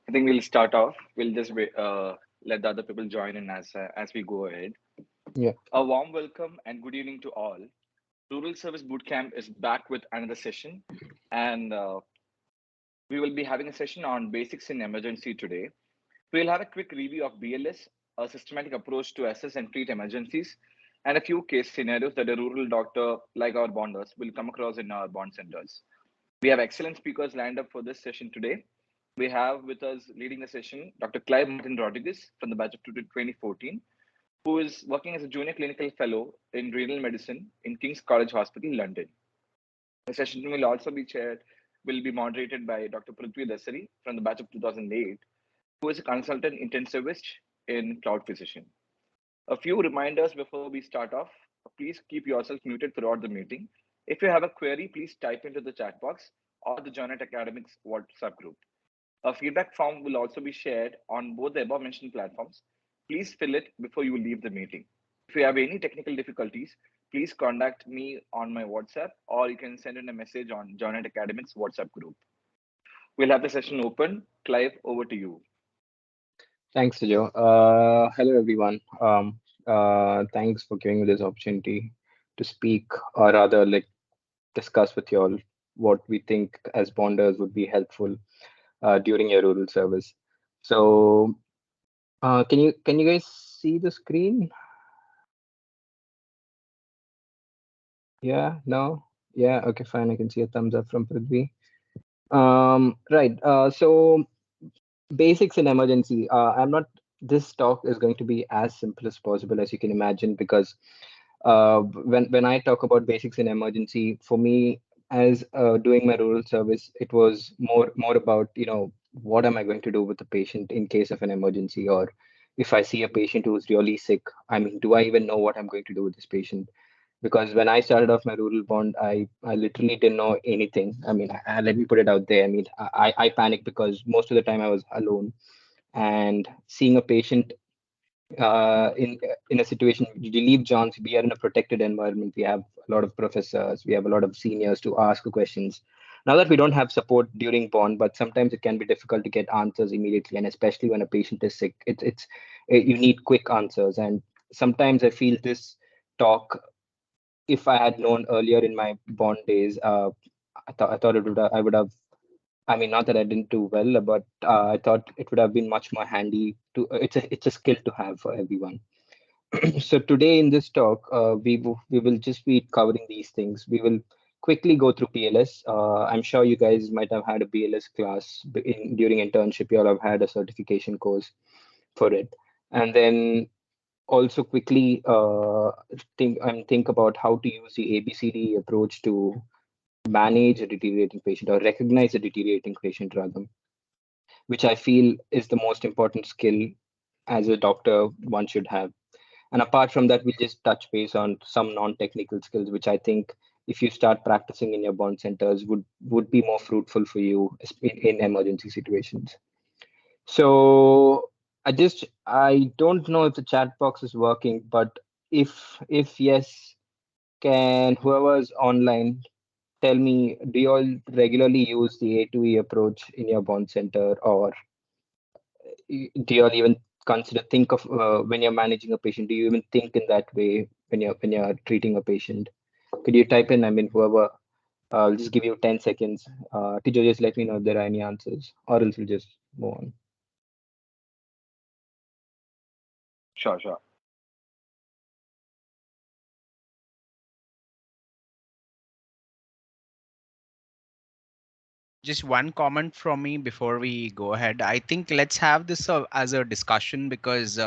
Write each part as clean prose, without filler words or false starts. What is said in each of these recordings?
I think we'll start off. We'll just let the other people join in as we go ahead. Yeah. A warm welcome and good evening to all. Rural Service Bootcamp is back with another session, and we will be having a session on basics in emergency today. We'll have a quick review of BLS, a systematic approach to assess and treat emergencies, and a few case scenarios that a rural doctor like our bonders will come across in our bond centers. We have excellent speakers lined up for this session today. We have with us leading the session Dr. Clive Martin Rodriguez from the batch of 2014, who is working as a junior clinical fellow in renal medicine in King's College Hospital, London. The session will be moderated by Dr. Prithvi Dasari from the batch of 2008, who is a consultant intensivist in Cloud Physician. A few reminders before we start off. Please keep yourself muted throughout the meeting. If you have a query, please type into the chat box or the Jonet Academics WhatsApp group. A feedback form will also be shared on both the above mentioned platforms. Please fill it before you leave the meeting. If you have any technical difficulties, please contact me on my WhatsApp or you can send in a message on Jonet Academics WhatsApp group. We'll have the session open. Clive, over to you. Thanks, Joe. Hello, everyone. Thanks for giving me this opportunity to speak, or rather, like discuss with you all what we think as bonders would be helpful during your rural service. So, can you guys see the screen? Yeah, no, yeah, okay, fine. I can see a thumbs up from Prithvi. Right. So basics in emergency. I'm not. This talk is going to be as simple as possible as you can imagine because when I talk about basics in emergency, for me, as doing my rural service, it was more about what am I going to do with the patient in case of an emergency, or if I see a patient who's really sick. I mean, do I even know what I'm going to do with this patient? Because when I started off my rural bond, I literally didn't know anything. I mean, let me put it out there. I mean, I panicked because most of the time I was alone, and seeing a patient in a situation, you leave Johns, we are in a protected environment. We have a lot of professors, we have a lot of seniors to ask questions. Now that we don't have support during bond, but sometimes it can be difficult to get answers immediately, and especially when a patient is sick, you need quick answers. And sometimes I feel this talk, if I had known earlier in my bond days, I thought I would have. I mean, not that I didn't do well, but I thought it would have been much more handy to. It's a skill to have for everyone. So today in this talk, we will just be covering these things. We will quickly go through BLS. I'm sure you guys might have had a BLS class during internship. You all have had a certification course for it, and then also quickly think about how to use the ABCD approach to manage a deteriorating patient, or recognize a deteriorating patient rather, which I feel is the most important skill as a doctor one should have. And apart from that, we'll just touch base on some non-technical skills, which I think if you start practicing in your bond centers would be more fruitful for you in emergency situations. So I don't know if the chat box is working, but if yes, can whoever's online tell me, do you all regularly use the A2E approach in your bond center, or do you all even think of when you're managing a patient? Do you even think in that way when you're treating a patient? Could you type in? I mean, whoever. I'll just give you 10 seconds. Teacher, just let me know if there are any answers, or else we'll just move on. Sure, sure. Just one comment from me before we go ahead. I think let's have this as a discussion because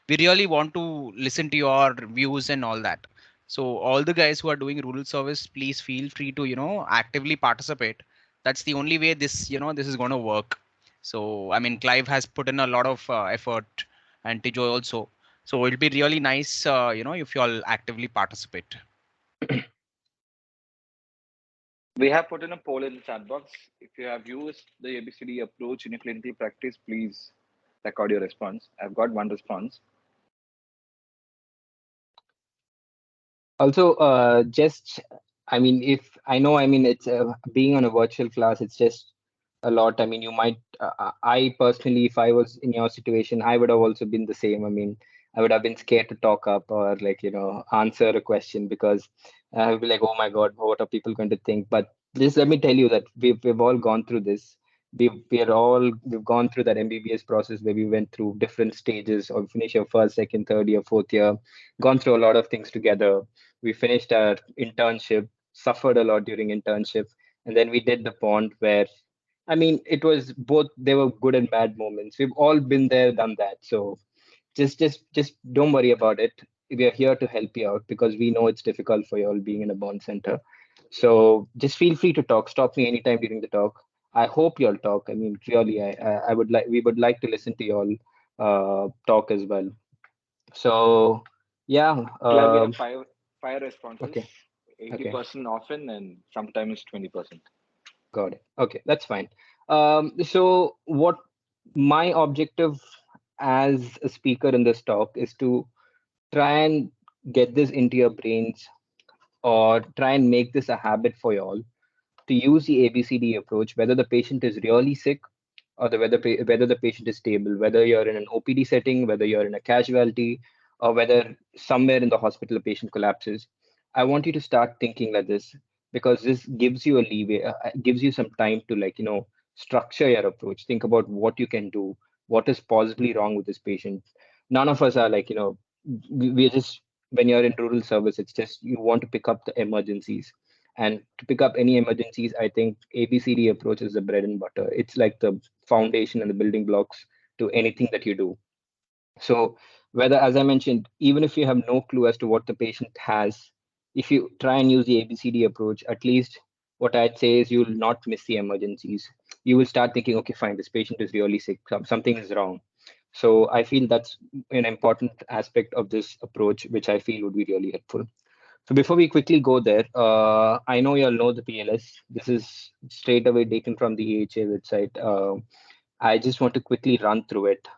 we really want to listen to your views and all that. So all the guys who are doing rural service, please feel free to actively participate. That's the only way this is going to work. So I mean, Clive has put in a lot of effort, and Tijo also. So it'll be really nice, if you all actively participate. We have put in a poll in the chat box. If you have used the ABCD approach in your clinical practice, please record your response. I've got one response. Also, just I mean, if I know, I mean, it's being on a virtual class. It's just a lot. I mean, you might, I personally, if I was in your situation, I would have also been the same. I mean, I would have been scared to talk up or like, answer a question because I would be like, oh my God, what are people going to think? But just let me tell you that we've all gone through this. We've gone through that MBBS process where we went through different stages or finish your first, second, third year, fourth year, gone through a lot of things together. We finished our internship, suffered a lot during internship, and then we did the pond where I mean, it was both. There were good and bad moments. We've all been there, done that. So just don't worry about it. We are here to help you out because we know it's difficult for you all being in a bond center. So just feel free to talk. Stop me anytime during the talk. I hope you all talk. I mean, really, I would like we would like to listen to you all talk as well. So yeah, Shall we have five responses? okay, okay. 80% often and sometimes 20%. Got it. Okay, that's fine. So what my objective as a speaker in this talk is to try and get this into your brains or try and make this a habit for you all to use the ABCD approach, whether the patient is really sick or whether the patient is stable, whether you're in an OPD setting, whether you're in a casualty, or whether somewhere in the hospital a patient collapses. I want you to start thinking like this because this gives you a leeway, gives you some time to structure your approach. Think about what you can do, what is possibly wrong with this patient. None of us are we're just when you're in rural service, it's just you want to pick up the emergencies and to pick up any emergencies, I think ABCD approach is the bread and butter. It's like the foundation and the building blocks to anything that you do. So, whether, as I mentioned, even if you have no clue as to what the patient has, if you try and use the ABCD approach, at least what I'd say is you'll not miss the emergencies. You will start thinking, okay, fine, this patient is really sick, something is wrong. So, I feel that's an important aspect of this approach, which I feel would be really helpful. So before we quickly go there, I know you all know the PLS. This is straight away taken from the EHA website. I just want to quickly run through it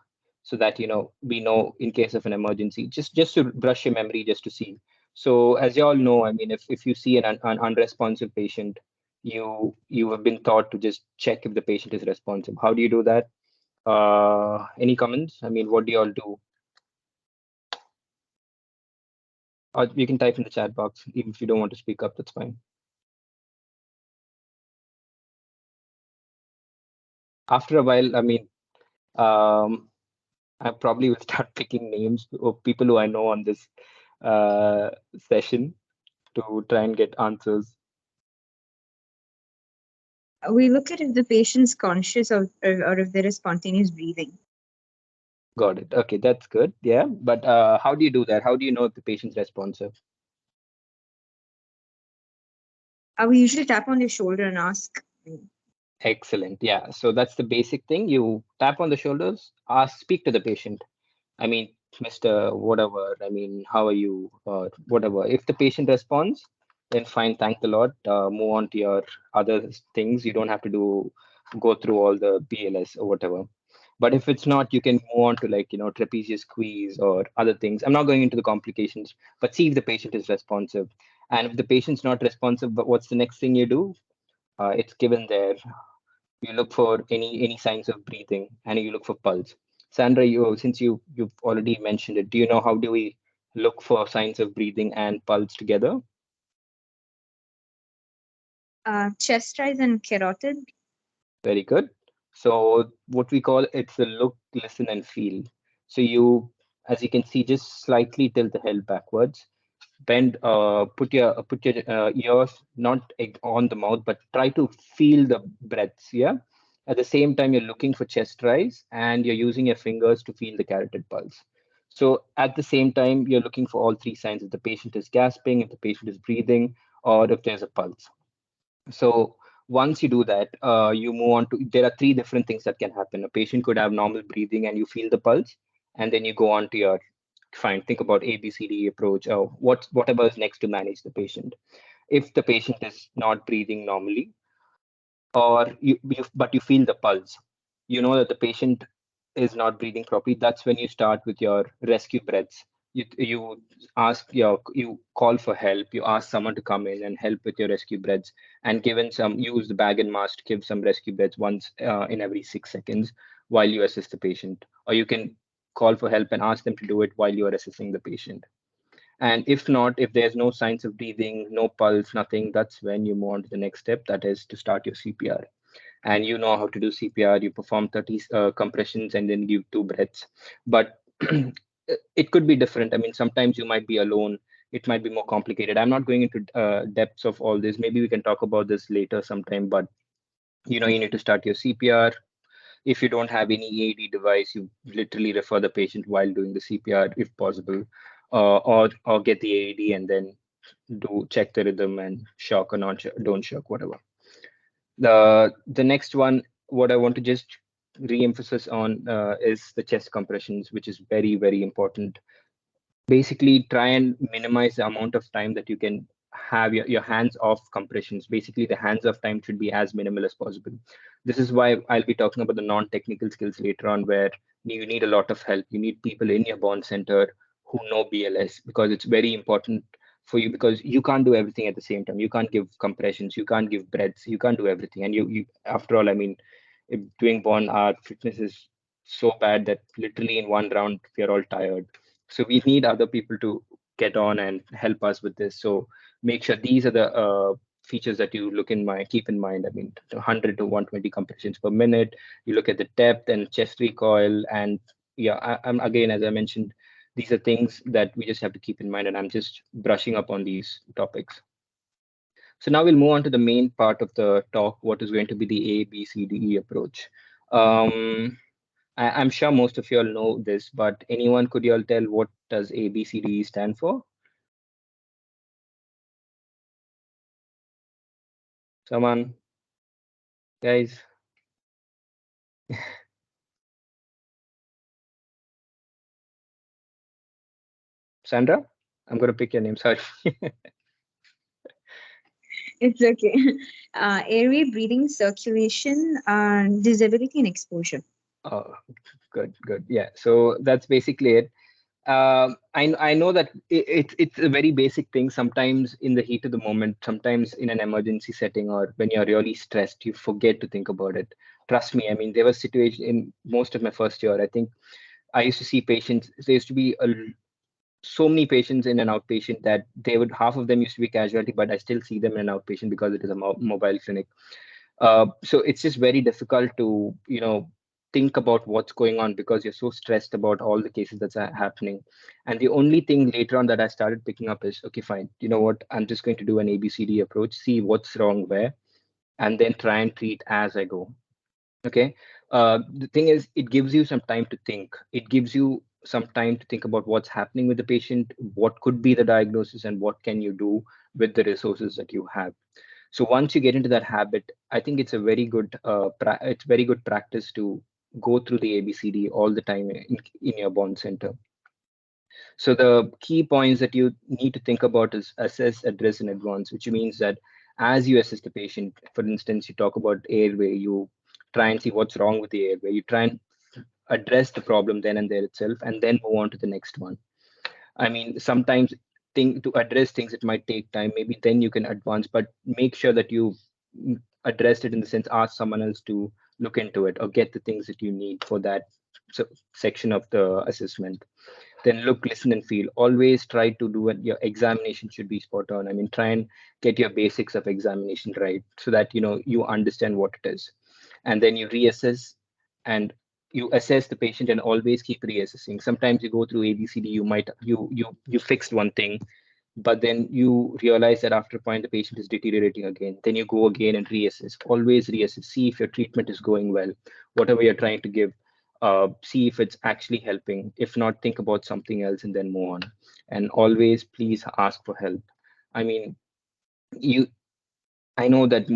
so that we know in case of an emergency, just to brush your memory, just to see. So as you all know, I mean, if you see an unresponsive patient, you have been taught to just check if the patient is responsive. How do you do that? Any comments? I mean, what do you all do? Or you can type in the chat box, even if you don't want to speak up, that's fine. After a while, I mean, um, I probably will start picking names of people who I know on this uh, session to try and get answers. We look at if the patient's conscious or if there is spontaneous breathing. Got it. Okay, that's good. Yeah, but how do you do that? How do you know if the patient's responsive? We usually tap on their shoulder and ask. Excellent. Yeah, so that's the basic thing. You tap on the shoulders, ask, speak to the patient. I mean, Mr. Whatever, I mean, how are you? Whatever. If the patient responds, then fine, thank the Lord. Move on to your other things. You don't have to go through all the BLS or whatever. But if it's not, you can move on to trapezius squeeze or other things. I'm not going into the complications, but see if the patient is responsive. And if the patient's not responsive, but what's the next thing you do? It's given there. You look for any signs of breathing and you look for pulse. Sandra, since you've already mentioned it, do you know how do we look for signs of breathing and pulse together? Chest rise and carotid. Very good. So what we call it's the look, listen, and feel. So as you can see, just slightly tilt the head backwards, bend, put your ears not on the mouth, but try to feel the breaths. Yeah. At the same time, you're looking for chest rise, and you're using your fingers to feel the carotid pulse. So at the same time, you're looking for all three signs: if the patient is gasping, if the patient is breathing, or if there's a pulse. So once you do that, you move on to, there are three different things that can happen. A patient could have normal breathing and you feel the pulse, and then you go on to your, fine, think about ABCD approach or whatever is next to manage the patient. If the patient is not breathing normally, or but you feel the pulse, you know that the patient is not breathing properly, that's when you start with your rescue breaths. you you call for help, you ask someone to come in and help with your rescue breaths, and given some use the bag and mask to give some rescue breaths once in every 6 seconds while you assist the patient, or you can call for help and ask them to do it while you are assessing the patient. And if not, if there's no signs of breathing, no pulse, nothing, that's when you move on to the next step, that is to start your CPR. And you know how to do CPR. You perform 30 compressions and then give 2 breaths. But it could be different. I mean, sometimes you might be alone. It might be more complicated. I'm not going into depths of all this. Maybe we can talk about this later sometime. But you need to start your CPR. If you don't have any EAD device, you literally refer the patient while doing the CPR if possible, or get the AED and then do check the rhythm and shock or not don't shock, whatever. The next one, what I want to just re-emphasize on is the chest compressions, which is very, very important. Basically, try and minimize the amount of time that you can have your hands off compressions. Basically, the hands off time should be as minimal as possible. This is why I'll be talking about the non-technical skills later on, where you need a lot of help. You need people in your bond center who know BLS, because it's very important for you, because you can't do everything at the same time. You can't give compressions, you can't give breaths, you can't do everything. And you after all, I mean, if doing bond, our fitness is so bad that literally in one round we are all tired. So we need other people to get on and help us with this. So make sure these are the features that you keep in mind. I mean, 100 to 120 compressions per minute. You look at the depth and chest recoil, and yeah, I'm again, as I mentioned, these are things that we just have to keep in mind, and I'm just brushing up on these topics. So now we'll move on to the main part of the talk, what is going to be the A, B, C, D, E approach. I'm sure most of you all know this, but anyone, could you all tell what does A, B, C, D, E stand for? Someone, guys, Sandra? I'm going to pick your name, sorry. It's okay. Airway, breathing, circulation, disability, and exposure. Oh, good, good. Yeah, so that's basically it. I know that it's a very basic thing. Sometimes in the heat of the moment, sometimes in an emergency setting, or when you're really stressed, you forget to think about it. Trust me. I mean, there was situation in most of my first year. I think I used to see patients. There used to be so many patients in an outpatient that they would half of them used to be casualty, but I still see them in an outpatient because it is a mobile clinic. So it's just very difficult to think about what's going on, because you're so stressed about all the cases that's happening. And the only thing later on that I started picking up is, okay, fine, you know what, I'm just going to do an ABCD approach, see what's wrong where, and then try and treat as I go. Okay. The thing is, it gives you some time to think. It gives you some time to think about what's happening with the patient, what could be the diagnosis, and what can you do with the resources that you have. So once you get into that habit, I think it's a very good it's very good practice to go through the ABCD all the time in your bond center. So the key points that you need to think about is assess, address, and advance, which means that as you assess the patient, for instance, you talk about airway, you try and see what's wrong with the airway, you try and address the problem then and there itself, and then move on to the next one. I mean, sometimes to address things, it might take time. Maybe then you can advance, but make sure that you addressed it, in the sense, ask someone else to look into it or get the things that you need for that section of the assessment. Then look, listen, and feel. Always try to do it. Your examination should be spot on. I mean, try and get your basics of examination right, so that you understand what it is, and then you reassess, and you assess the patient, and always keep reassessing. Sometimes you go through ABCD, you fixed one thing, but then you realize that after a point the patient is deteriorating again. Then you go again and reassess. Always reassess, see if your treatment is going well, whatever you're trying to give. See if it's actually helping. If not, think about something else and then move on. And always please ask for help. I mean, you I know that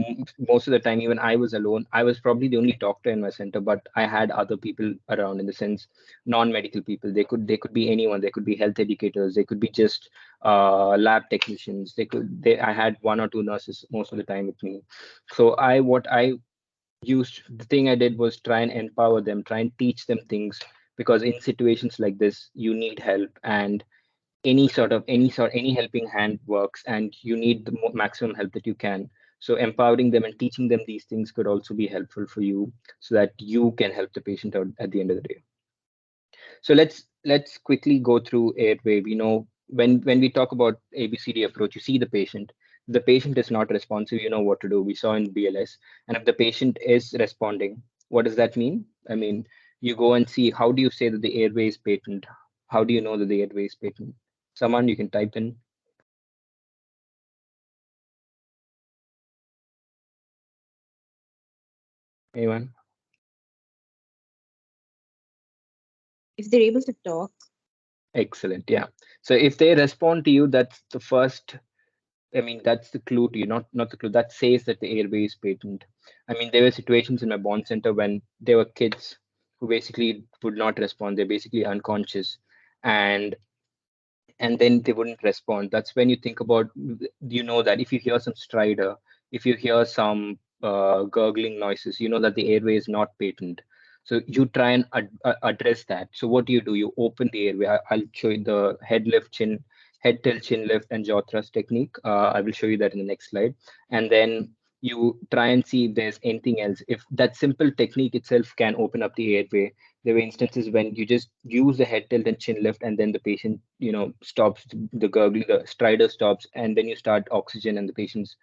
most of the time, even I was alone. I was probably the only doctor in my center, but I had other people around, in the sense, non-medical people. They could be anyone. They could be health educators. They could be just lab technicians. I had one or two nurses most of the time with me. So what I used, the thing I did was try and empower them, try and teach them things, because in situations like this, you need help, and any helping hand works, and you need the maximum help that you can. So empowering them and teaching them these things could also be helpful for you, so that you can help the patient out at the end of the day. So let's quickly go through airway. We know when we talk about ABCD approach, you see the patient. If the patient is not responsive, you know what to do. We saw in BLS. And if the patient is responding, what does that mean? I mean, you go and see, how do you say that the airway is patent? How do you know that the airway is patent? Someone you can type in. Anyone? If they're able to talk, Excellent. Yeah. So if they respond to you, that's the first. I mean, that's the clue to you, not the clue. That says that the airway is patent. I mean, there were situations in my bond center when there were kids who basically would not respond. They're basically unconscious, and and then they wouldn't respond. That's when you think about, you know, that if you hear some stridor, if you hear some gurgling noises, you know that the airway is not patent. So you try and address that. So what do? You open the airway. I'll show you the head lift, head tilt, chin lift, and jaw thrust technique. I will show you that in the next slide. And then you try and see if there's anything else. If that simple technique itself can open up the airway, there were instances when you just use the head tilt and chin lift, and then the patient, stops the gurgling, the stridor stops, and then you start oxygen, and the patient's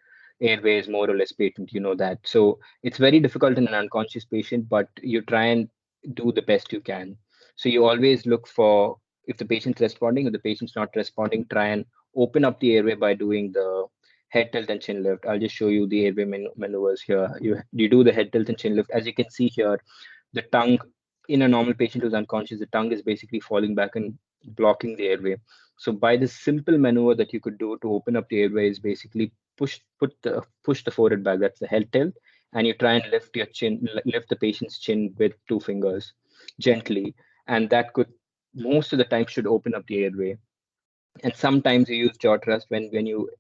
airway is more or less patent. You know that. So it's very difficult in an unconscious patient, but you try and do the best you can. So you always look for, if the patient's responding, if the patient's not responding, try and open up the airway by doing the head tilt and chin lift. I'll just show you the airway maneuvers here. You do the head tilt and chin lift. As you can see here, the tongue, in a normal patient who's unconscious, the tongue is basically falling back and blocking the airway. So by this simple maneuver that you could do to open up the airway is basically push the forehead back. That's the head tilt, and you try and lift the patient's chin with two fingers gently, and that could, most of the time, should open up the airway. And sometimes you use jaw thrust when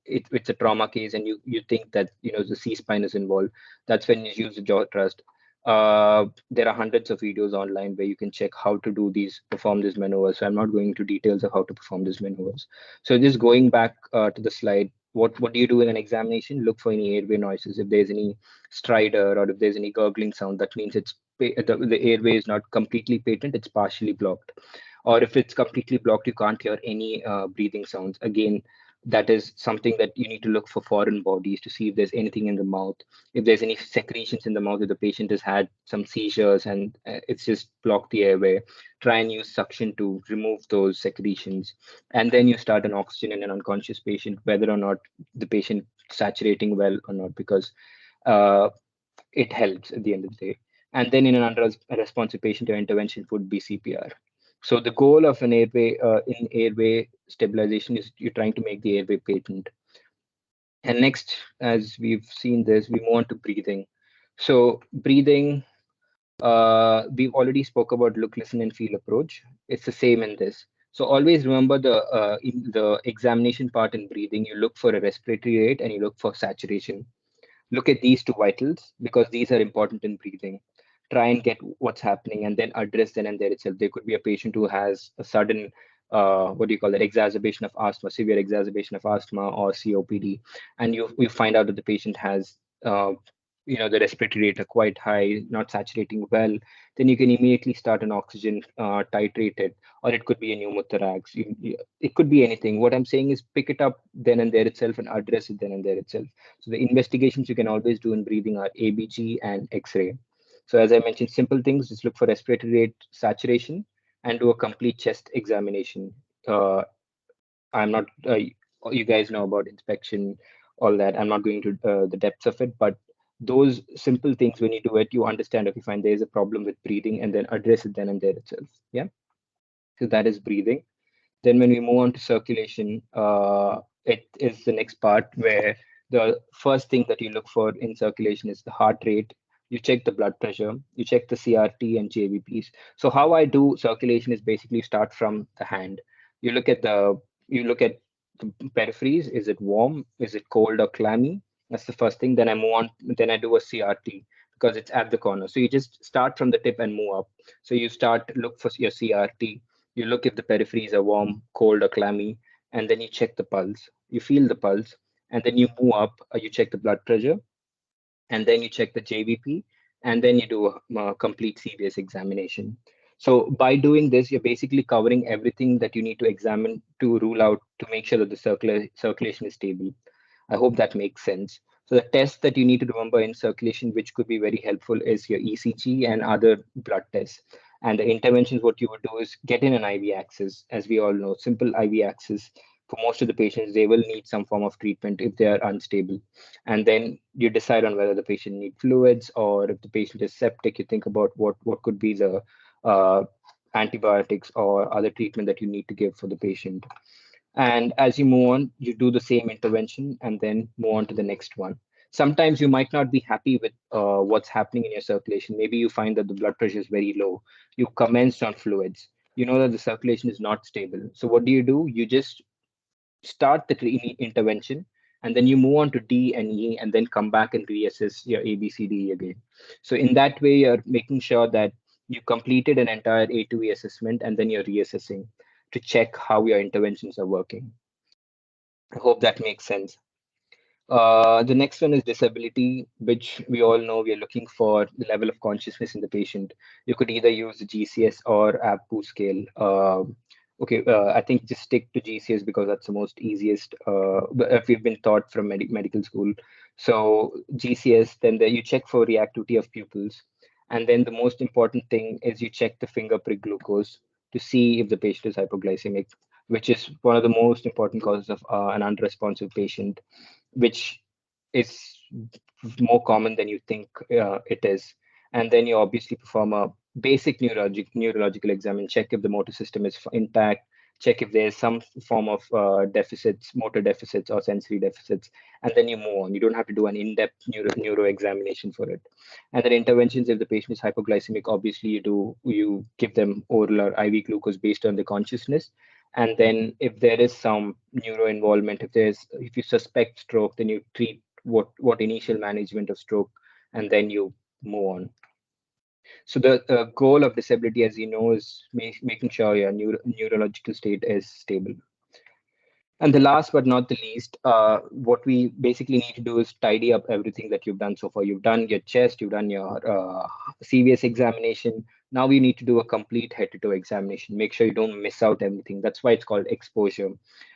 it's a trauma case, and you think that the C spine is involved. That's when you use the jaw thrust. There are hundreds of videos online where you can check how to perform these maneuvers. So I'm not going into details of how to perform these maneuvers. So just going back to the slide, what do you do in an examination? Look for any airway noises. If there's any stridor or if there's any gurgling sound, that means the airway is not completely patent, it's partially blocked. Or if it's completely blocked, you can't hear any breathing sounds. Again, that is something that you need to look for foreign bodies to see if there's anything in the mouth, if there's any secretions in the mouth, if the patient has had some seizures and it's just blocked the airway. Try and use suction to remove those secretions. And then you start an oxygen in an unconscious patient, whether or not the patient saturating well or not, because uh, it helps at the end of the day. And then in an unresponsive patient, your intervention would be CPR. So the goal of an airway in airway stabilization is you're trying to make the airway patent. And next, as we've seen this, we move on to breathing. So breathing, we've already spoke about look, listen, and feel approach. It's the same in this. So always remember in the examination part in breathing, you look for a respiratory rate and you look for saturation. Look at these two vitals because these are important in breathing. Try and get what's happening and then address then and there itself. There could be a patient who has a sudden, what do you call it, exacerbation of asthma, severe exacerbation of asthma or COPD, and you find out that the patient has, the respiratory rate are quite high, not saturating well. Then you can immediately start an oxygen titrated, or it could be a pneumothorax. It could be anything. What I'm saying is pick it up then and there itself and address it then and there itself. So the investigations you can always do in breathing are ABG and X-ray. So as I mentioned, simple things, just look for respiratory rate saturation and do a complete chest examination. I'm not, you guys know about inspection, all that. I'm not going to the depths of it, but those simple things, when you do it, you understand, okay, fine, there's a problem with breathing, and then address it then and there itself. Yeah. So that is breathing. Then when we move on to circulation, it is the next part where the first thing that you look for in circulation is the heart rate. You check the blood pressure, you check the CRT and JVPs. So how I do circulation is basically start from the hand. You look at the peripheries. Is it warm? Is it cold or clammy? That's the first thing. Then I move on. Then I do a CRT because it's at the corner. So you just start from the tip and move up. So you look for your CRT. You look if the peripheries are warm, cold, or clammy, and then you check the pulse, you feel the pulse, and then you move up, you check the blood pressure, and then you check the JVP, and then you do a complete CVS examination. So by doing this, you're basically covering everything that you need to examine to rule out to make sure that the circulation is stable. I hope that makes sense. So the test that you need to remember in circulation, which could be very helpful, is your ECG and other blood tests. And the interventions, what you would do is get in an IV access. As we all know, simple IV access. For most of the patients, they will need some form of treatment if they are unstable. And then you decide on whether the patient needs fluids, or if the patient is septic, you think about what could be the uh, antibiotics or other treatment that you need to give for the patient. And as you move on, you do the same intervention and then move on to the next one. Sometimes you might not be happy with what's happening in your circulation. Maybe you find that the blood pressure is very low. You commenced on fluids. You know that the circulation is not stable. So what do? You just start the intervention, and then you move on to D and E, and then come back and reassess your A, B, C, D E again. So in that way, you're making sure that you completed an entire A to E assessment, and then you're reassessing to check how your interventions are working. I hope that makes sense. The next one is disability, which we all know we are looking for the level of consciousness in the patient. You could either use the GCS or ABPU scale. I think just stick to GCS because that's the most easiest. If we've been taught from medical school. So GCS, then you check for reactivity of pupils. And then the most important thing is you check the finger prick glucose to see if the patient is hypoglycemic, which is one of the most important causes of an unresponsive patient, which is more common than you think it is. And then you obviously perform a basic neurological exam and check if the motor system is intact, check if there's some form of deficits, motor deficits or sensory deficits, and then you move on. You don't have to do an in-depth neuro examination for it. And then interventions, if the patient is hypoglycemic, obviously you give them oral or IV glucose based on the consciousness. And then if there is some neuro involvement, if you suspect stroke, then you treat what initial management of stroke, and then you move on. So the goal of disability, as you know, is making sure your neurological state is stable. And the last but not the least, what we basically need to do is tidy up everything that you've done so far. You've done your chest, you've done your CVS examination. Now we need to do a complete head-to-toe examination. Make sure you don't miss out anything. That's why it's called exposure.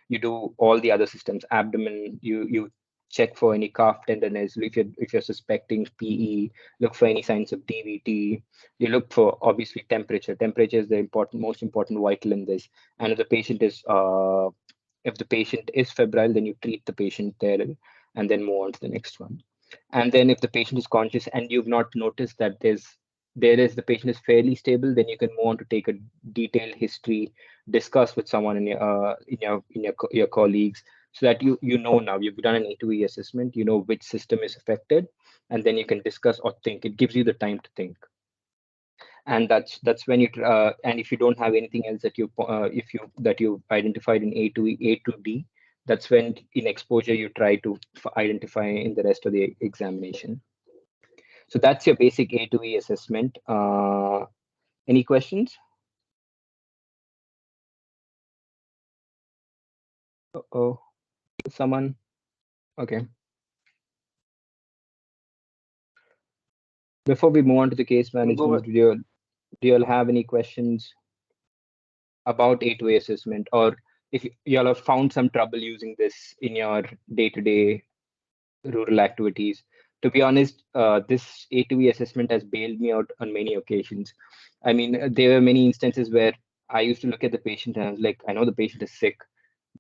You do all the other systems, abdomen. You check for any calf tenderness. If you're suspecting PE, look for any signs of DVT. You look for obviously temperature. Temperature is the most important vital in this. And if the patient is febrile, then you treat the patient there and then move on to the next one. And then if the patient is conscious and you've not noticed that the patient is fairly stable, then you can move on to take a detailed history, discuss with someone in your colleagues, so that you know now you've done an A2E assessment, you know which system is affected, and then you can discuss or think. It gives you the time to think. And that's when and if you don't have anything else that you identified in A to D, that's when in exposure you try to identify in the rest of the examination. So that's your basic A to E assessment. Any questions? Oh, someone. Okay, before we move on to the case Go management, do you all have any questions about A2A assessment, or if y'all have found some trouble using this in your day-to-day rural activities? To be honest, this A2E assessment has bailed me out on many occasions. I mean, there were many instances where I used to look at the patient and I was like, I know the patient is sick,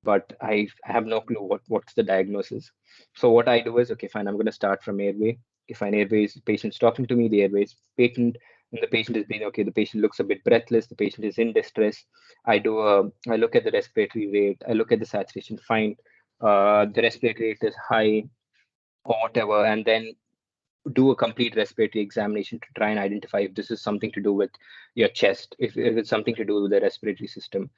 but I have no clue what's the diagnosis. So what I do is, okay, fine, I'm going to start from airway. If an airway is patient's talking to me, the airway is patent, and the patient is being okay. The patient looks a bit breathless. The patient is in distress. I look at the respiratory rate. I look at the saturation. Fine, the respiratory rate is high or whatever, and then do a complete respiratory examination to try and identify if this is something to do with your chest, if it's something to do with the respiratory system.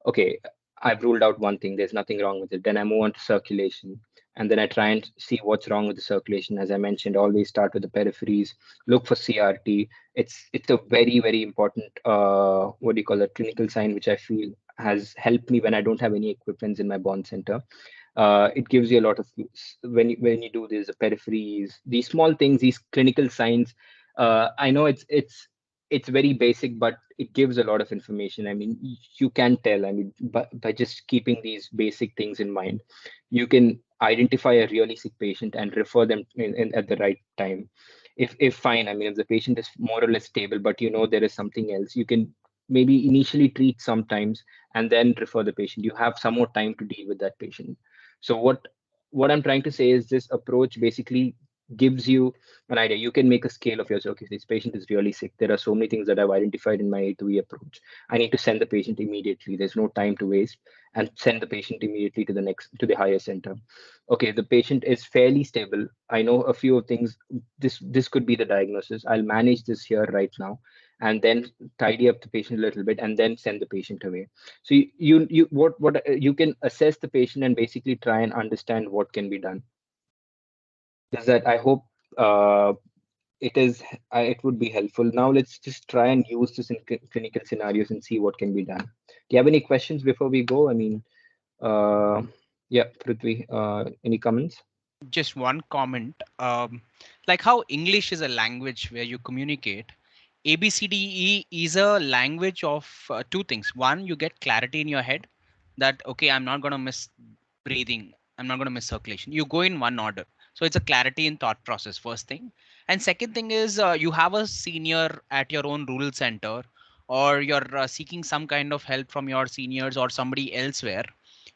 Okay, I've ruled out one thing, there's nothing wrong with it. Then I move on to circulation. and then I try and see what's wrong with the circulation. As I mentioned, always start with the peripheries, look for CRT. It's a very important what do you call it, clinical sign, which I feel has helped me when I don't have any equipments in my bond center. It gives you a lot of when you do this, the peripheries, these small things, these clinical signs. I know it's very basic, but it gives a lot of information. I mean, you can tell. I mean, by just keeping these basic things in mind, you can identify a really sick patient and refer them at the right time. If fine, I mean, if the patient is more or less stable, but you know there is something else, you can maybe initially treat sometimes and then refer the patient. You have some more time to deal with that patient. So what I'm trying to say is this approach basically gives you an idea. You can make a scale of yours. Okay, this patient is really sick. There are so many things that I've identified in my A2E approach. I need to send the patient immediately. There's no time to waste, and send the patient immediately to the higher center. Okay, the patient is fairly stable. I know a few of things. This could be the diagnosis. I'll manage this here right now, and then tidy up the patient a little bit, and then send the patient away. So you can assess the patient and basically try and understand what can be done. Is that I hope uh, it is it would be helpful. Now let's just try and use this in clinical scenarios and see what can be done. Do you have any questions before we go? I mean, uh, yeah, Prithvi, any comments? Just one comment. Like how English is a language where you communicate, ABCDE is a language of two things. One, you get clarity in your head that, okay, I'm not going to miss breathing. I'm not going to miss circulation. You go in one order. So it's a clarity in thought process, first thing. And second thing is you have a senior at your own rural center, or you're seeking some kind of help from your seniors or somebody elsewhere.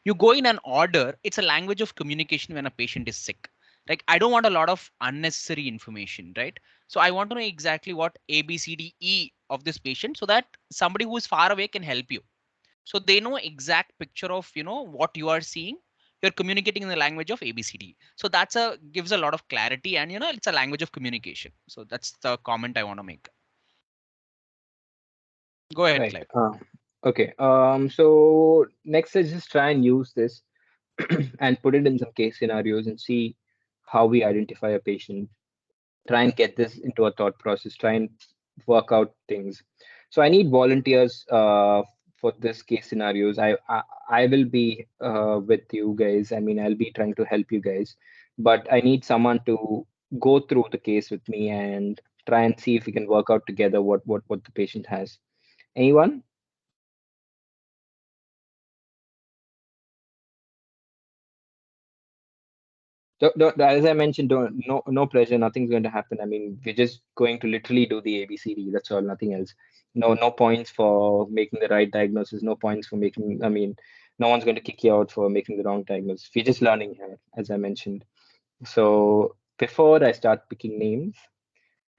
You go in an order. It's a language of communication when a patient is sick. Like, I don't want a lot of unnecessary information, right? So I want to know exactly what A, B, C, D, E of this patient so that somebody who is far away can help you. So they know exact picture of, what you are seeing. You're communicating in the language of A, B, C, D. So that's a gives a lot of clarity, and it's a language of communication. So that's the comment I want to make. Go ahead, Right. Clive. Okay. So next, let's just try and use this and put it in some case scenarios and see how we identify a patient. Try and get this into a thought process. Try and work out things. So I need volunteers for this case scenarios. I will be with you guys. I mean, I'll be trying to help you guys, but I need someone to go through the case with me and try and see if we can work out together what the patient has. Anyone? As I mentioned, no pressure, nothing's going to happen. I mean, we're just going to literally do the ABCD. That's all, nothing else. No points for making the right diagnosis. No points for making. I mean, no one's going to kick you out for making the wrong diagnosis. We're just learning here, as I mentioned. So before I start picking names,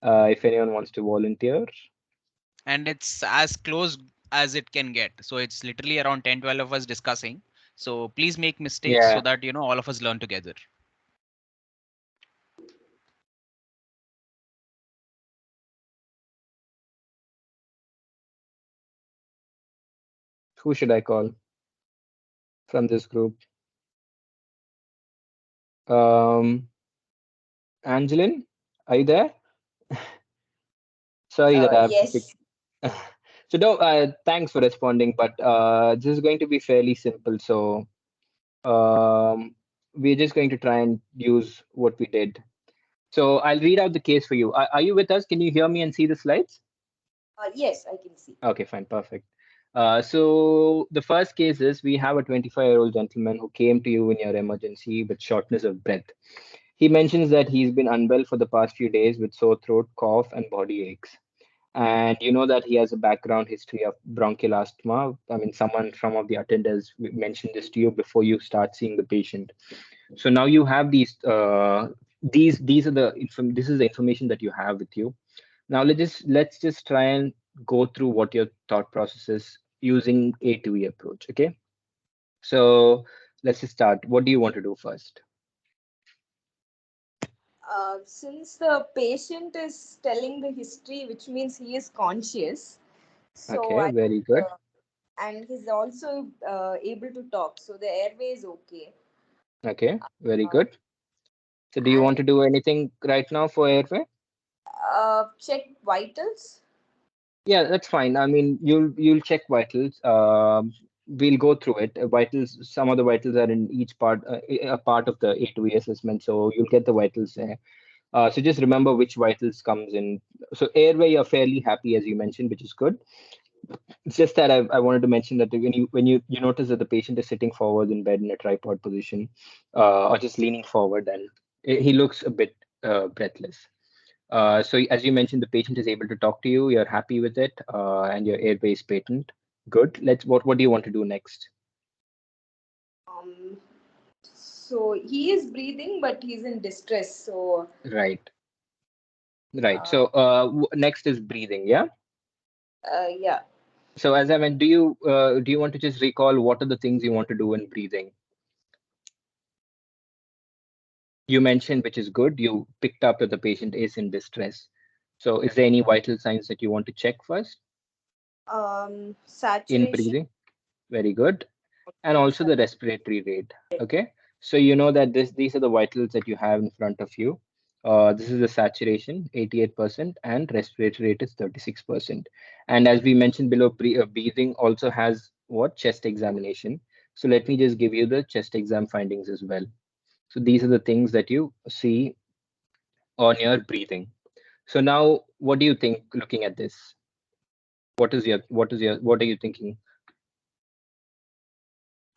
if anyone wants to volunteer, And it's as close as it can get. So it's literally around 10, 12 of us discussing. So please make mistakes so yeah, that, all of us learn together. who should I call from this group? Um, Angeline, are you there? Sorry that I have to pick. Yes. So no, thanks for responding, but this is going to be fairly simple. So we're just going to try and use what we did. So I'll read out the case for you. Are you with us? Can you hear me and see the slides? Yes, I can see. Okay, fine, perfect. So the first case is we have a 25-year-old gentleman who came to you in your emergency with shortness of breath. He mentions that he's been unwell for the past few days with sore throat, cough, and body aches. And you know that he has a background history of bronchial asthma. I mean, some of the attenders mentioned this to you before you start seeing the patient. So now you have these are this is the information that you have with you. Now let's just try and go through what your thought process is using A2E approach. Okay. So let's just start. What do you want to do first? Since the patient is telling the history, which means he is conscious, so Okay, I very good. and he's also able to talk, so the airway is okay. Okay, very Uh, good. So do you and want to do anything right now for airway? check vitals. Yeah, that's fine. I mean, you'll check vitals. We'll go through it. Vitals, some of the vitals are in each part, a part of the A2E assessment, so you'll get the vitals there. So just remember which vitals comes in. So airway, you're fairly happy as you mentioned, which is good. It's just that I wanted to mention that when you notice that the patient is sitting forward in bed in a tripod position, or just leaning forward, and he looks a bit breathless. So as you mentioned, the patient is able to talk to you. You're happy with it, and your airway is patent. Good. What do you want to do next? Um, so he is breathing, but he's in distress. So Right. Right. uh, So next is breathing. Yeah. yeah. So as I meant, do you want to just recall what are the things you want to do in breathing? You mentioned, which is good. You picked up that the patient is in distress. So is there any vital signs that you want to check first in Saturation. breathing? Very good. And Oxygen also the respiratory rate. Okay, so you know that these are the vitals that you have in front of you. This is the saturation, 88%, and respiratory rate is 36%. And as we mentioned below, breathing also has what chest examination. So let me just give you the chest exam findings as well. So these are the things that you see on your breathing. So now, what do you think looking at this? What are you thinking?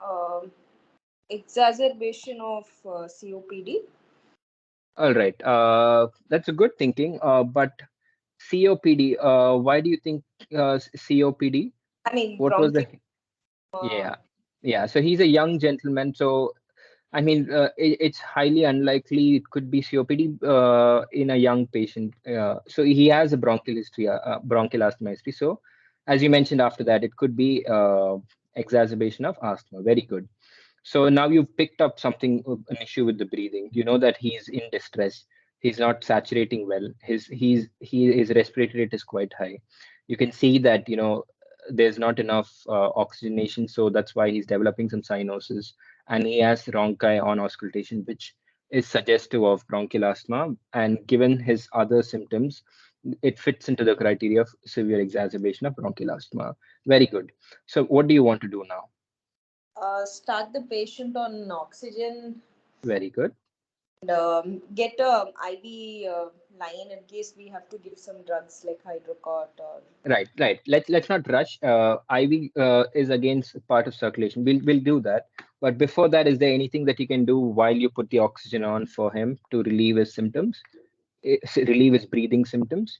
um, exacerbation of COPD. All right, that's a good thinking. But COPD, why do you think COPD? I mean What was bronchial. the Yeah, yeah. So he's a young gentleman. So I mean, it's highly unlikely it could be COPD in a young patient. So he has a bronchial history, bronchial asthma history. So as you mentioned after that, it could be exacerbation of asthma. Very good. So now you've picked up something, an issue with the breathing. You know that he's in distress. He's not saturating well. His respiratory rate is quite high. You can see that there's not enough oxygenation, so that's why he's developing some cyanosis, and he has rhonchi on auscultation, which is suggestive of bronchial asthma. And given his other symptoms, it fits into the criteria of severe exacerbation of bronchial asthma. Very good. So what do you want to do now? Start the patient on oxygen Very good. and get a IV line in case we have to give some drugs like hydrocot or. Right, right. Let's not rush. IV is against part of circulation. We'll do that. But before that, is there anything that you can do while you put the oxygen on for him to relieve his symptoms, relieve his breathing symptoms?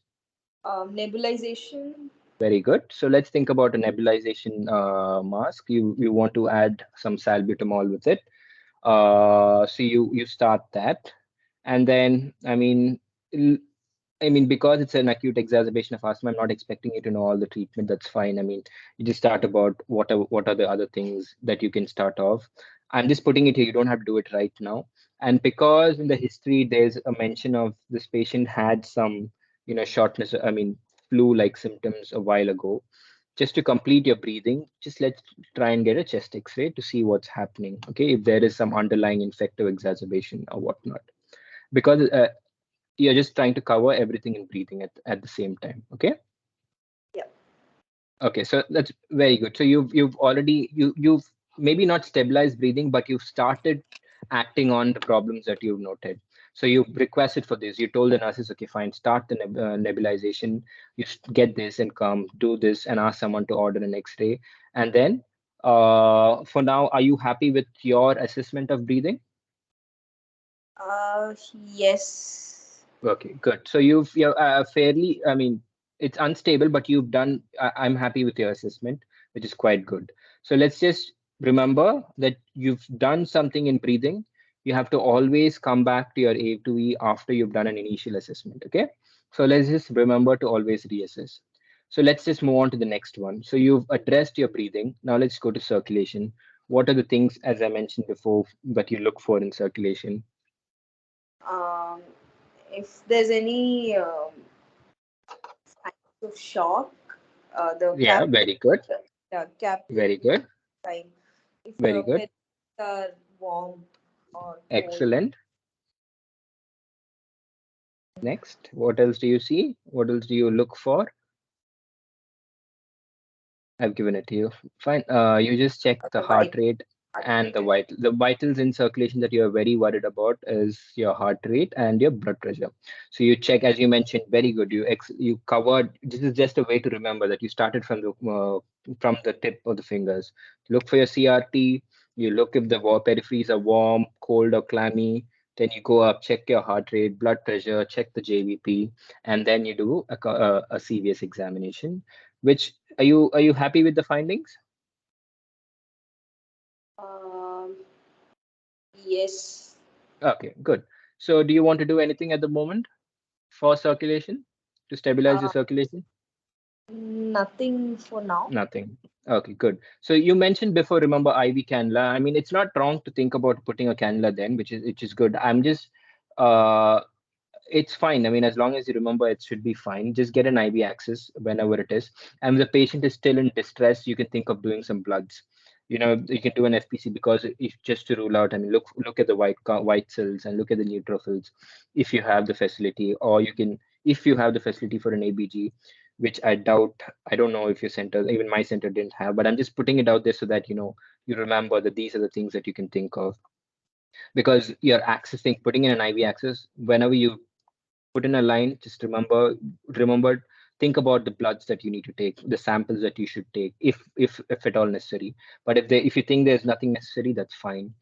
Nebulization. Very good. So let's think about a nebulization mask. You want to add some salbutamol with it. So you start that, and then I mean, because it's an acute exacerbation of asthma, I'm not expecting you to know all the treatment. That's fine. I mean, you just start about what are the other things that you can start off. I'm just putting it here. You don't have to do it right now. And because in the history there's a mention of this patient had some, shortness. I mean, flu-like symptoms a while ago. Just to complete your breathing, just let's try and get a chest X-ray to see what's happening. Okay, if there is some underlying infective exacerbation or whatnot. Because you're just trying to cover everything in breathing at the same time. Okay. Yeah. Okay, so that's very good. So you've already you've maybe not stabilized breathing, but you've started acting on the problems that you've noted. So you requested for this. You told the nurses, okay, fine, start the nebulization. Get this and come do this, and ask someone to order an X-ray. And then, for now, are you happy with your assessment of breathing? Yes. Okay, good. So you're fairly, I mean, it's unstable, but you've done, I'm happy with your assessment, which is quite good. So let's just remember that you've done something in breathing. You have to always come back to your A2E after you've done an initial assessment. Okay. So let's just remember to always reassess. So let's just move on to the next one. So you've addressed your breathing. Now let's go to circulation. What are the things, as I mentioned before, that you look for in circulation? Um, if there's any signs of shock, the Yeah, very good. capillary Very good. time. If Very the good. pets are warm. or cold. Excellent. Next, what else do you see? What else do you look for? I've given it to you. Fine. You just check the The heart white rate heart and rate. the vitals in circulation that you're very worried about is your heart rate and your blood pressure. So you check, as you mentioned, very good. You covered. This is just a way to remember that you started from the tip of the fingers. Look for your CRT. You look if the peripheries are warm, cold, or clammy. Then you go up, check your heart rate, blood pressure, check the JVP, and then you do a CVS examination. Which are you happy with the findings? Um, yes. Okay, good. So do you want to do anything at the moment for circulation to stabilize your Uh, circulation? Nothing for now. Nothing. Okay, good. So you mentioned before, remember IV cannula. I mean, it's not wrong to think about putting a cannula then, which is good. I'm just uh it's fine. I mean, as long as you remember, it should be fine. Just get an IV access whenever it is. And if the patient is still in distress, you can think of doing some bloods. You can do an FPC because if just to rule out, I mean, look at the white cells and look at the neutrophils if you have the facility, or you can if you have the facility for an ABG, which I doubt. I don't know if your center, even my center didn't have, but I'm just putting it out there so that you remember that these are the things that you can think of because you're accessing putting in an IV access whenever you put in a line. Just remember, think about the bloods that you need to take, the samples that you should take, if at all necessary. But if you think there's nothing necessary, that's fine.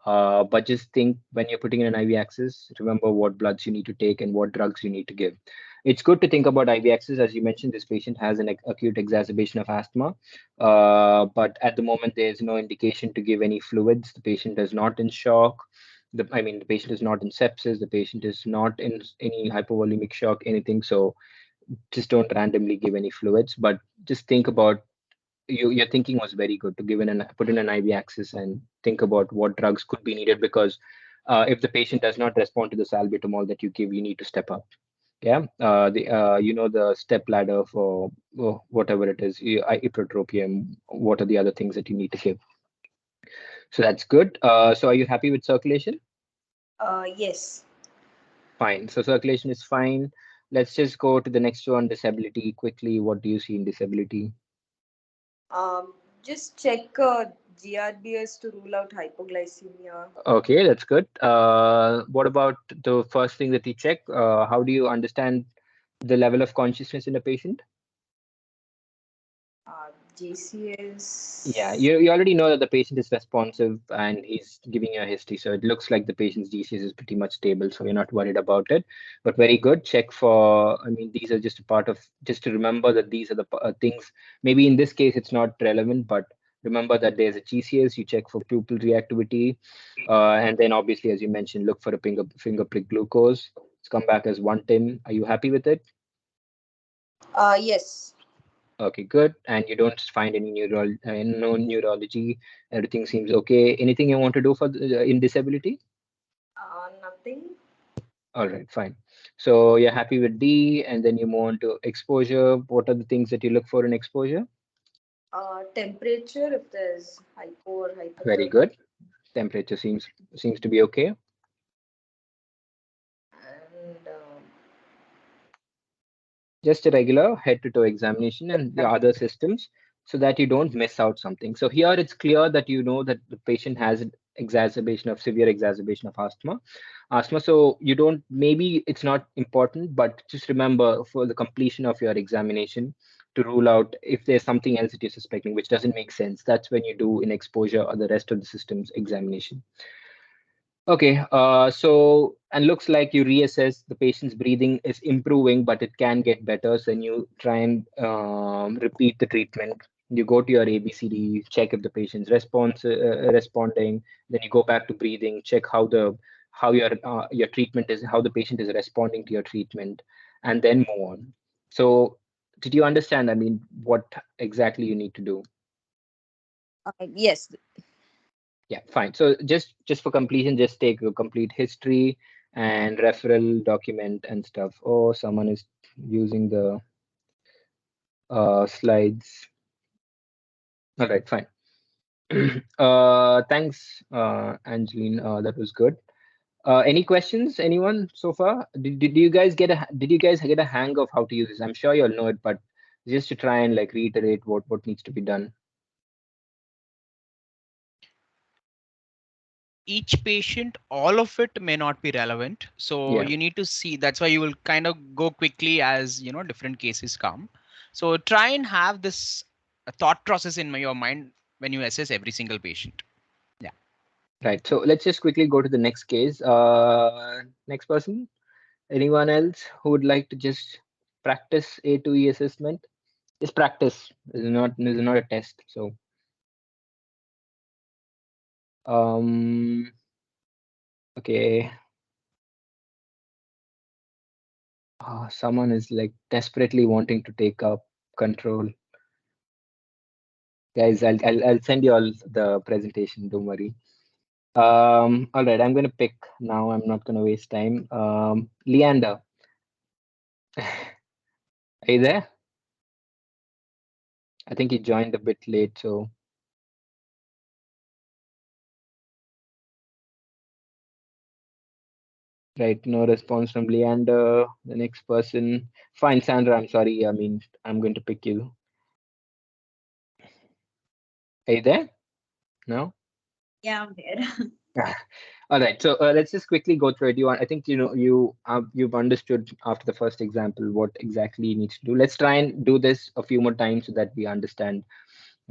But just think when you're putting in an IV access, remember what bloods you need to take and what drugs you need to give. It's good to think about IV access. As you mentioned, this patient has an acute exacerbation of asthma, but at the moment there's no indication to give any fluids. The patient is not in shock. The patient is not in sepsis. The patient is not in any hypovolemic shock, anything. So just don't randomly give any fluids, but just think about your thinking was very good to give in an put in an IV access and think about what drugs could be needed because if the patient does not respond to the salbutamol that you give, you need to step up. Yeah, the step ladder for whatever it is, ipratropium. What are the other things that you need to give? So that's good. So are you happy with circulation? Yes. Fine. So circulation is fine. Let's just go to the next one, disability, quickly. What do you see in disability? Um, just check GRBS to rule out hypoglycemia. Okay, that's good. What about the first thing that you check? How do you understand the level of consciousness in a patient? Yeah, GCS. you already know that the patient is responsive and he's giving you a history. So it looks like the patient's GCS is pretty much stable. So you're not worried about it. But very good. Check for, I mean, these are just a part of, just to remember that these are the things. Maybe in this case, it's not relevant, but remember that there's a GCS. You check for pupil reactivity. And then obviously, as you mentioned, look for a finger prick glucose. It's come back as 110. Are you happy with it? Yes. Okay, good. And you don't find any no neurology. Everything seems okay. Anything you want to do for in disability? Nothing. All right, fine. So you're happy with D, and then you move on to exposure. What are the things that you look for in exposure? Temperature if there's hypo or Very hypothermia. good. Temperature seems to be okay. And Just a regular head to toe examination and the other systems so that you don't miss out something. So here it's clear that you know that the patient has an severe exacerbation of asthma. So you don't, maybe it's not important, but just remember for the completion of your examination to rule out if there's something else that you're suspecting, which doesn't make sense. That's when you do in exposure or the rest of the systems examination. Okay, so and looks like you reassess the patient's breathing is improving, but it can get better. So then you try and repeat the treatment. You go to your ABCD, check if the patient's responding. Then you go back to breathing, check how your treatment is, how the patient is responding to your treatment, and then move on. So, did you understand? I mean, what exactly you need to do? yes. Yeah, fine. So just for completion, just take a complete history and referral document and stuff. Oh, someone is using the slides. All right, fine. Thanks, Angeline. That was good. Any questions? Anyone so far? Did you guys did you guys get a hang of how to use this? I'm sure you'll know it, but just to try and like reiterate what needs to be done. Each patient, all of it may not be relevant. So Yeah, you need to see, that's why you will kind of go quickly as different cases come. So try and have this thought process in your mind when you assess every single patient. Yeah. right. So let's just quickly go to the next case. Next person. Anyone else who would like to just practice A2E assessment? Just practice. This is not a test. So um okay. Someone is like desperately wanting to take up control. Guys, I'll send you all the presentation. Don't worry. All right, I'm gonna pick now. I'm not gonna waste time. Leander, are you there? I think he joined a bit late, so right, no response from Leander. The next person, fine, Sandra. I'm sorry. I mean, I'm going to pick you. Are you there? No. Yeah, I'm there. All right, so let's just quickly go through it. I think you've understood after the first example what exactly you need to do. Let's try and do this a few more times so that we understand,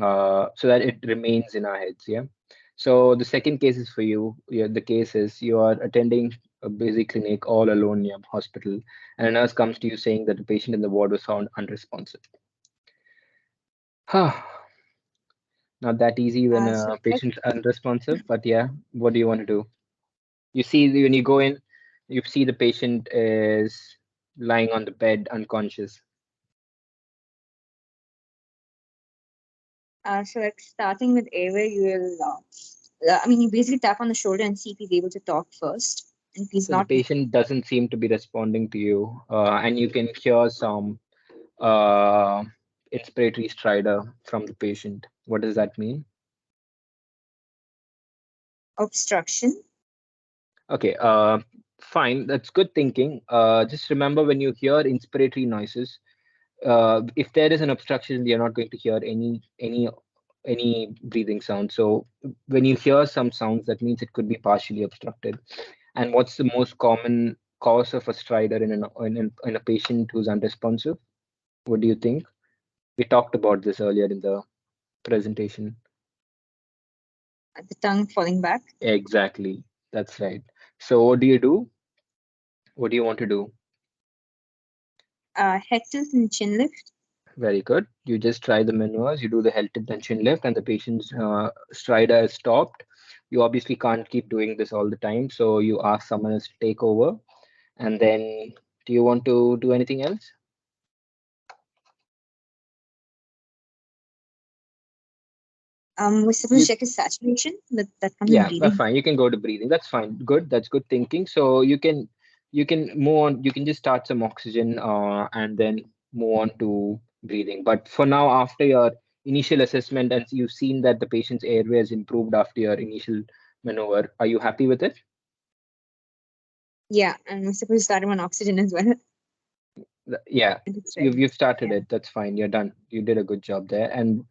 so that it remains in our heads. Yeah. So the second case is for you. Yeah, the case is you are attending a busy clinic all alone in your hospital, and a nurse comes to you saying that the patient in the ward was found unresponsive. Not that easy when So a patient's unresponsive, but yeah, what do you want to do? You see, when you go in, you see the patient is lying on the bed unconscious. so like starting with airway, you will. You basically tap on the shoulder and see if he's able to talk first. And if he's So the not, patient doesn't seem to be responding to you, and you can hear some uh, inspiratory stridor from the patient. What does that mean? obstruction. Okay, fine. That's good thinking. Just remember when you hear inspiratory noises, if there is an obstruction, you're not going to hear any breathing sound. So when you hear some sounds, that means it could be partially obstructed. And what's the most common cause of a stridor in a patient who's unresponsive? What do you think? We talked about this earlier in the presentation. The tongue falling back. Exactly. That's right. So what do you do? What do you want to do? Head tilt and chin lift. Very good. You just try the maneuvers, you do the head tilt and chin lift, and the patient's stridor is stopped. You obviously can't keep doing this all the time, so you ask someone else to take over. And then, do you want to do anything else? We're supposed You, to check his saturation, but that comes in yeah, breathing. fine. You can go to breathing. That's fine. Good. That's good thinking. So you can move on. You can just start some oxygen, and then move on to breathing. But for now, after your initial assessment and you've seen that the patient's airway has improved after your initial maneuver, are you happy with it? Yeah, and we're supposed to start him on oxygen as well. Yeah, It's you've ready. you've started Yeah. it. That's fine. You're done. You did a good job there. And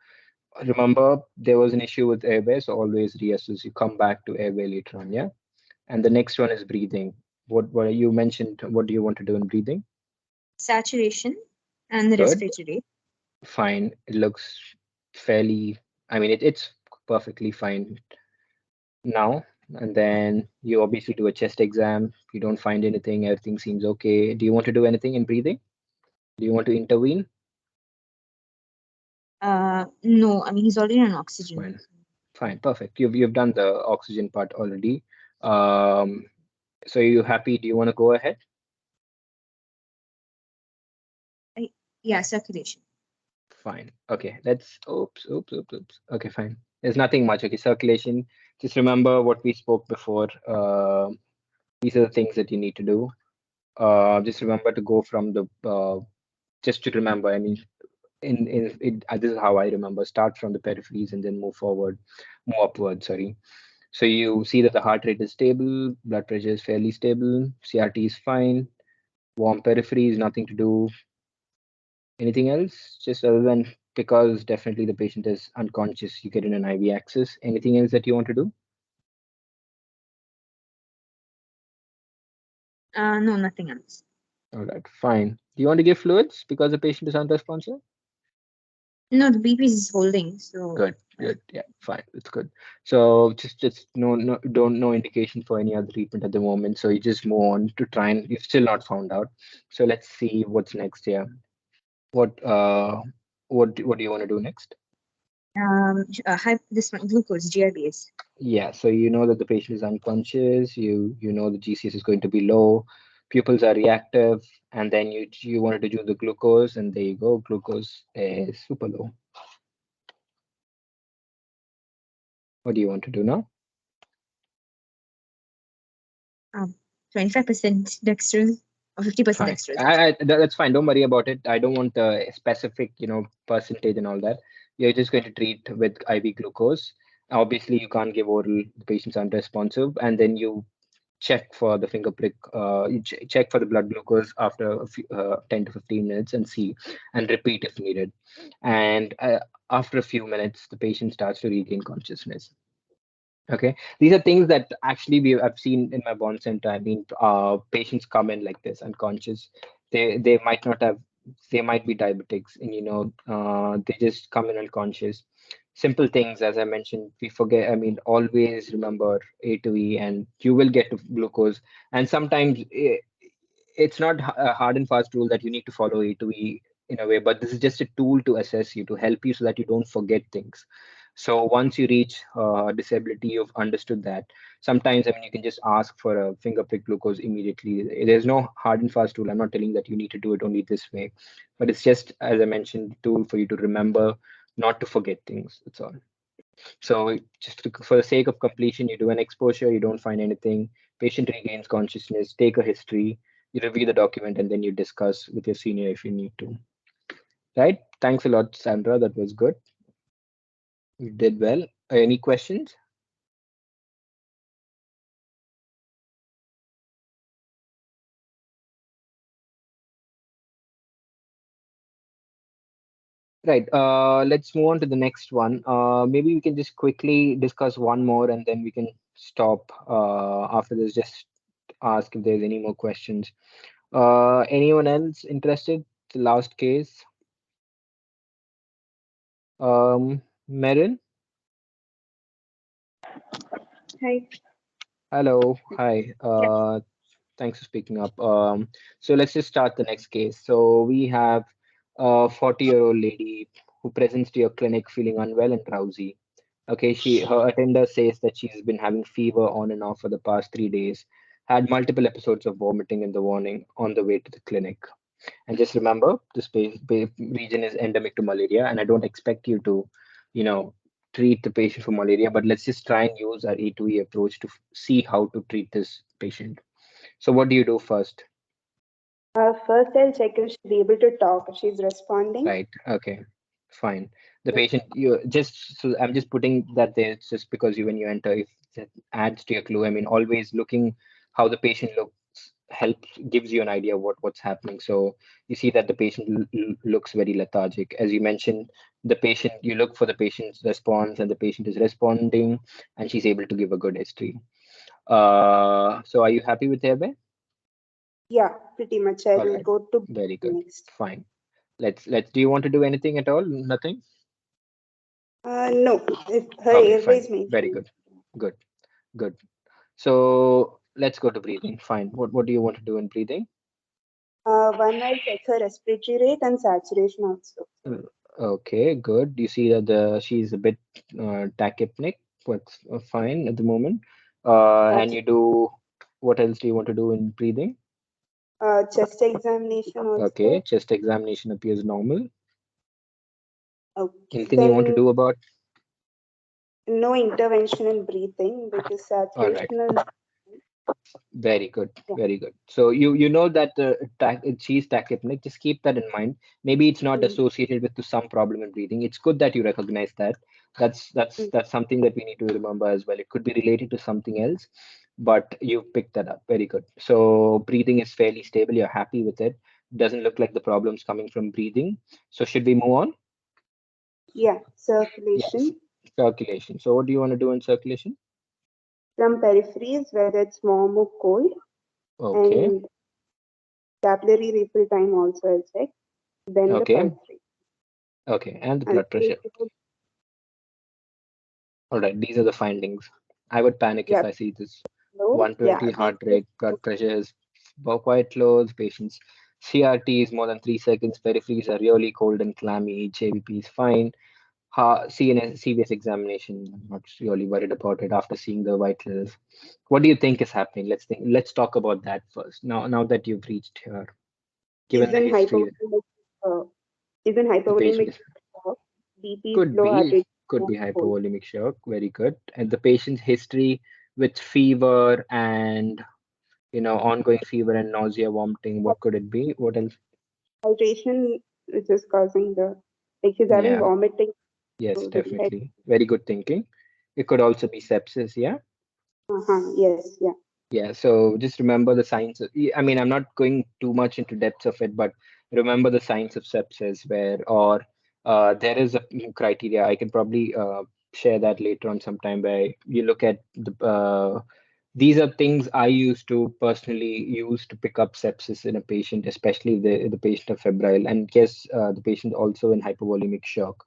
remember, there was an issue with airway, so always reassess. You come back to airway later on. Yeah. And the next one is breathing. What you mentioned? What do you want to do in breathing? Saturation and the Good. respiratory rate. Fine. It looks fairly. I mean, it's perfectly fine now. And then you obviously do a chest exam. If you don't find anything, everything seems okay. Do you want to do anything in breathing? Do you want to intervene? No, he's already on oxygen. Fine. Fine, perfect. You've done the oxygen part already. Um, so you happy? Do you want to go ahead? I, yeah, circulation. Fine. Okay. Let's. Oops. Oops. Oops. Oops. Okay. Fine. There's nothing much. Okay. Circulation. Just remember what we spoke before. These are the things that you need to do. Just remember to go from the. Just to remember. I mean, This is how I remember. Start from the peripheries and then move upward. Sorry. So you see that the heart rate is stable, blood pressure is fairly stable, CRT is fine, warm peripheries, nothing to do. Anything else? Just other than because definitely the patient is unconscious, you get in an IV access. Anything else that you want to do? No, nothing else. All right, fine. Do you want to give fluids because the patient is unresponsive? No, the BP is holding. So Good, good. Yeah, fine. It's good. So just no indication for any other treatment at the moment. So you just move on to try and you've still not found out. So let's see what's next here. What uh what do you want to do next? this one glucose GIBS. Yeah, so you know that the patient is unconscious, you know the GCS is going to be low, pupils are reactive, and then you wanted to do the glucose, and there you go, glucose is super low. What do you want to do now? 25% dextrose or 50% Fine. dextrose. That's fine. Don't worry about it. I don't want the specific, percentage and all that. You're just going to treat with IV glucose. Obviously, you can't give oral. The patient's unresponsive, and then you check for the finger prick. Check for the blood glucose after 10 to 15 minutes and see, and repeat if needed. And after a few minutes, the patient starts to regain consciousness. Okay, these are things that actually I've seen in my bond center. I mean, patients come in like this, unconscious. They might not have, they might be diabetics, and they just come in unconscious. Simple things, as I mentioned, we forget. I mean, always remember A to E, and you will get to glucose. And sometimes it's not a hard and fast rule that you need to follow A to E in a way, but this is just a tool to assess you, to help you so that you don't forget things. So once you reach disability, you've understood that. Sometimes, I mean, you can just ask for a finger prick glucose immediately. There's no hard and fast rule. I'm not telling that you need to do it only this way, but it's just, as I mentioned, tool for you to remember, not to forget things. That's all. So for the sake of completion, you do an exposure, you don't find anything, patient regains consciousness, take a history, you review the document, and then you discuss with your senior if you need to. Right? Thanks a lot, Sandra. That was good. You did well. Any questions? Right. Let's move on to the next one. Maybe we can just quickly discuss one more and then we can stop after this. Just ask if there's any more questions. Anyone else interested? The last case. Merin? Hi. Hello. Hi. Yes. Thanks for speaking up. So let's just start the next case. So we have a 40-year-old lady who presents to your clinic feeling unwell and drowsy. Okay, her attender says that she's been having fever on and off for the past 3 days, had multiple episodes of vomiting in the morning on the way to the clinic. And just remember, this region is endemic to malaria, and I don't expect you to, you know, treat the patient for malaria, but let's just try and use our A2E approach to see how to treat this patient. So what do you do first? First, I'll check if she's able to talk, if she's responding. Right. Okay. Fine. The patient, you just, so I'm just putting that there just because when you enter, if that adds to your clue. I mean, always looking how the patient looks helps gives you an idea what's happening. So you see that the patient looks very lethargic. As you mentioned, the patient, you look for the patient's response and the patient is responding and she's able to give a good history. So are you happy with Airway? Yeah, pretty much. All I'll right. go to Very good. next. Fine. Let's do you want to do anything at all? Nothing? No, if her Okay, airway fine. is Very maintained. good. Good. Good. So let's go to breathing. Fine. What do you want to do in breathing? One, I'll check her respiratory rate and saturation also. Uh, Okay, good. You see that she's a bit tachypnic, but fine at the moment. And That's you do what else do you want to do in breathing? chest examination Okay, also. chest examination appears normal. Okay, Anything you want to then do about? no intervention in breathing because All right. saturation is Very good, Yeah. very good. So you know that cheese tachypneic, just keep that in mind. Maybe it's not Mm, associated with to some problem in breathing. It's good that you recognize that. mm. That's something that we need to remember as well. It could be related to something else, but you picked that up. Very good. So breathing is fairly stable. You're happy with it. Doesn't look like the problem's coming from breathing. So should we move on? Yeah, Yes. circulation Circulation. So what do you want to do in circulation? from peripheries, whether it's warm or cold, Okay. and capillary refill time also I'll check. Then the Okay. pulse rate. Okay. And the And blood pressure. All right, these are the findings. I would panic if yeah, I see this low. Yeah, 120 these heart rate, blood pressure is quite low. The patient's CRT is more than 3 seconds. Peripheries are really cold and clammy. JVP is fine. CNS, CVS examination, I'm not really worried about it after seeing the vitals. What do you think is happening? Let's think. Let's talk about that first. Now that you've reached here, given is the in history, hypovolemic uh, is in the patient hypovolemic is shock. BP is could low, heart be rate could is be cold. hypovolemic shock. Very good. And the patient's history with fever and ongoing fever and nausea, vomiting. What could it be? What else? Hydration, which is causing the like she's having Yeah. vomiting, Yes, so very high. definitely. Very good thinking. It could also be sepsis. Yeah. Yes, yeah. Yeah, so just remember the signs. I mean, I'm not going too much into depths of it, but remember the signs of sepsis where, or there is a criteria. I can probably share that later on sometime where you look at these are things I used to personally use to pick up sepsis in a patient, especially the patient of febrile, and yes, the patient also in hypovolemic shock.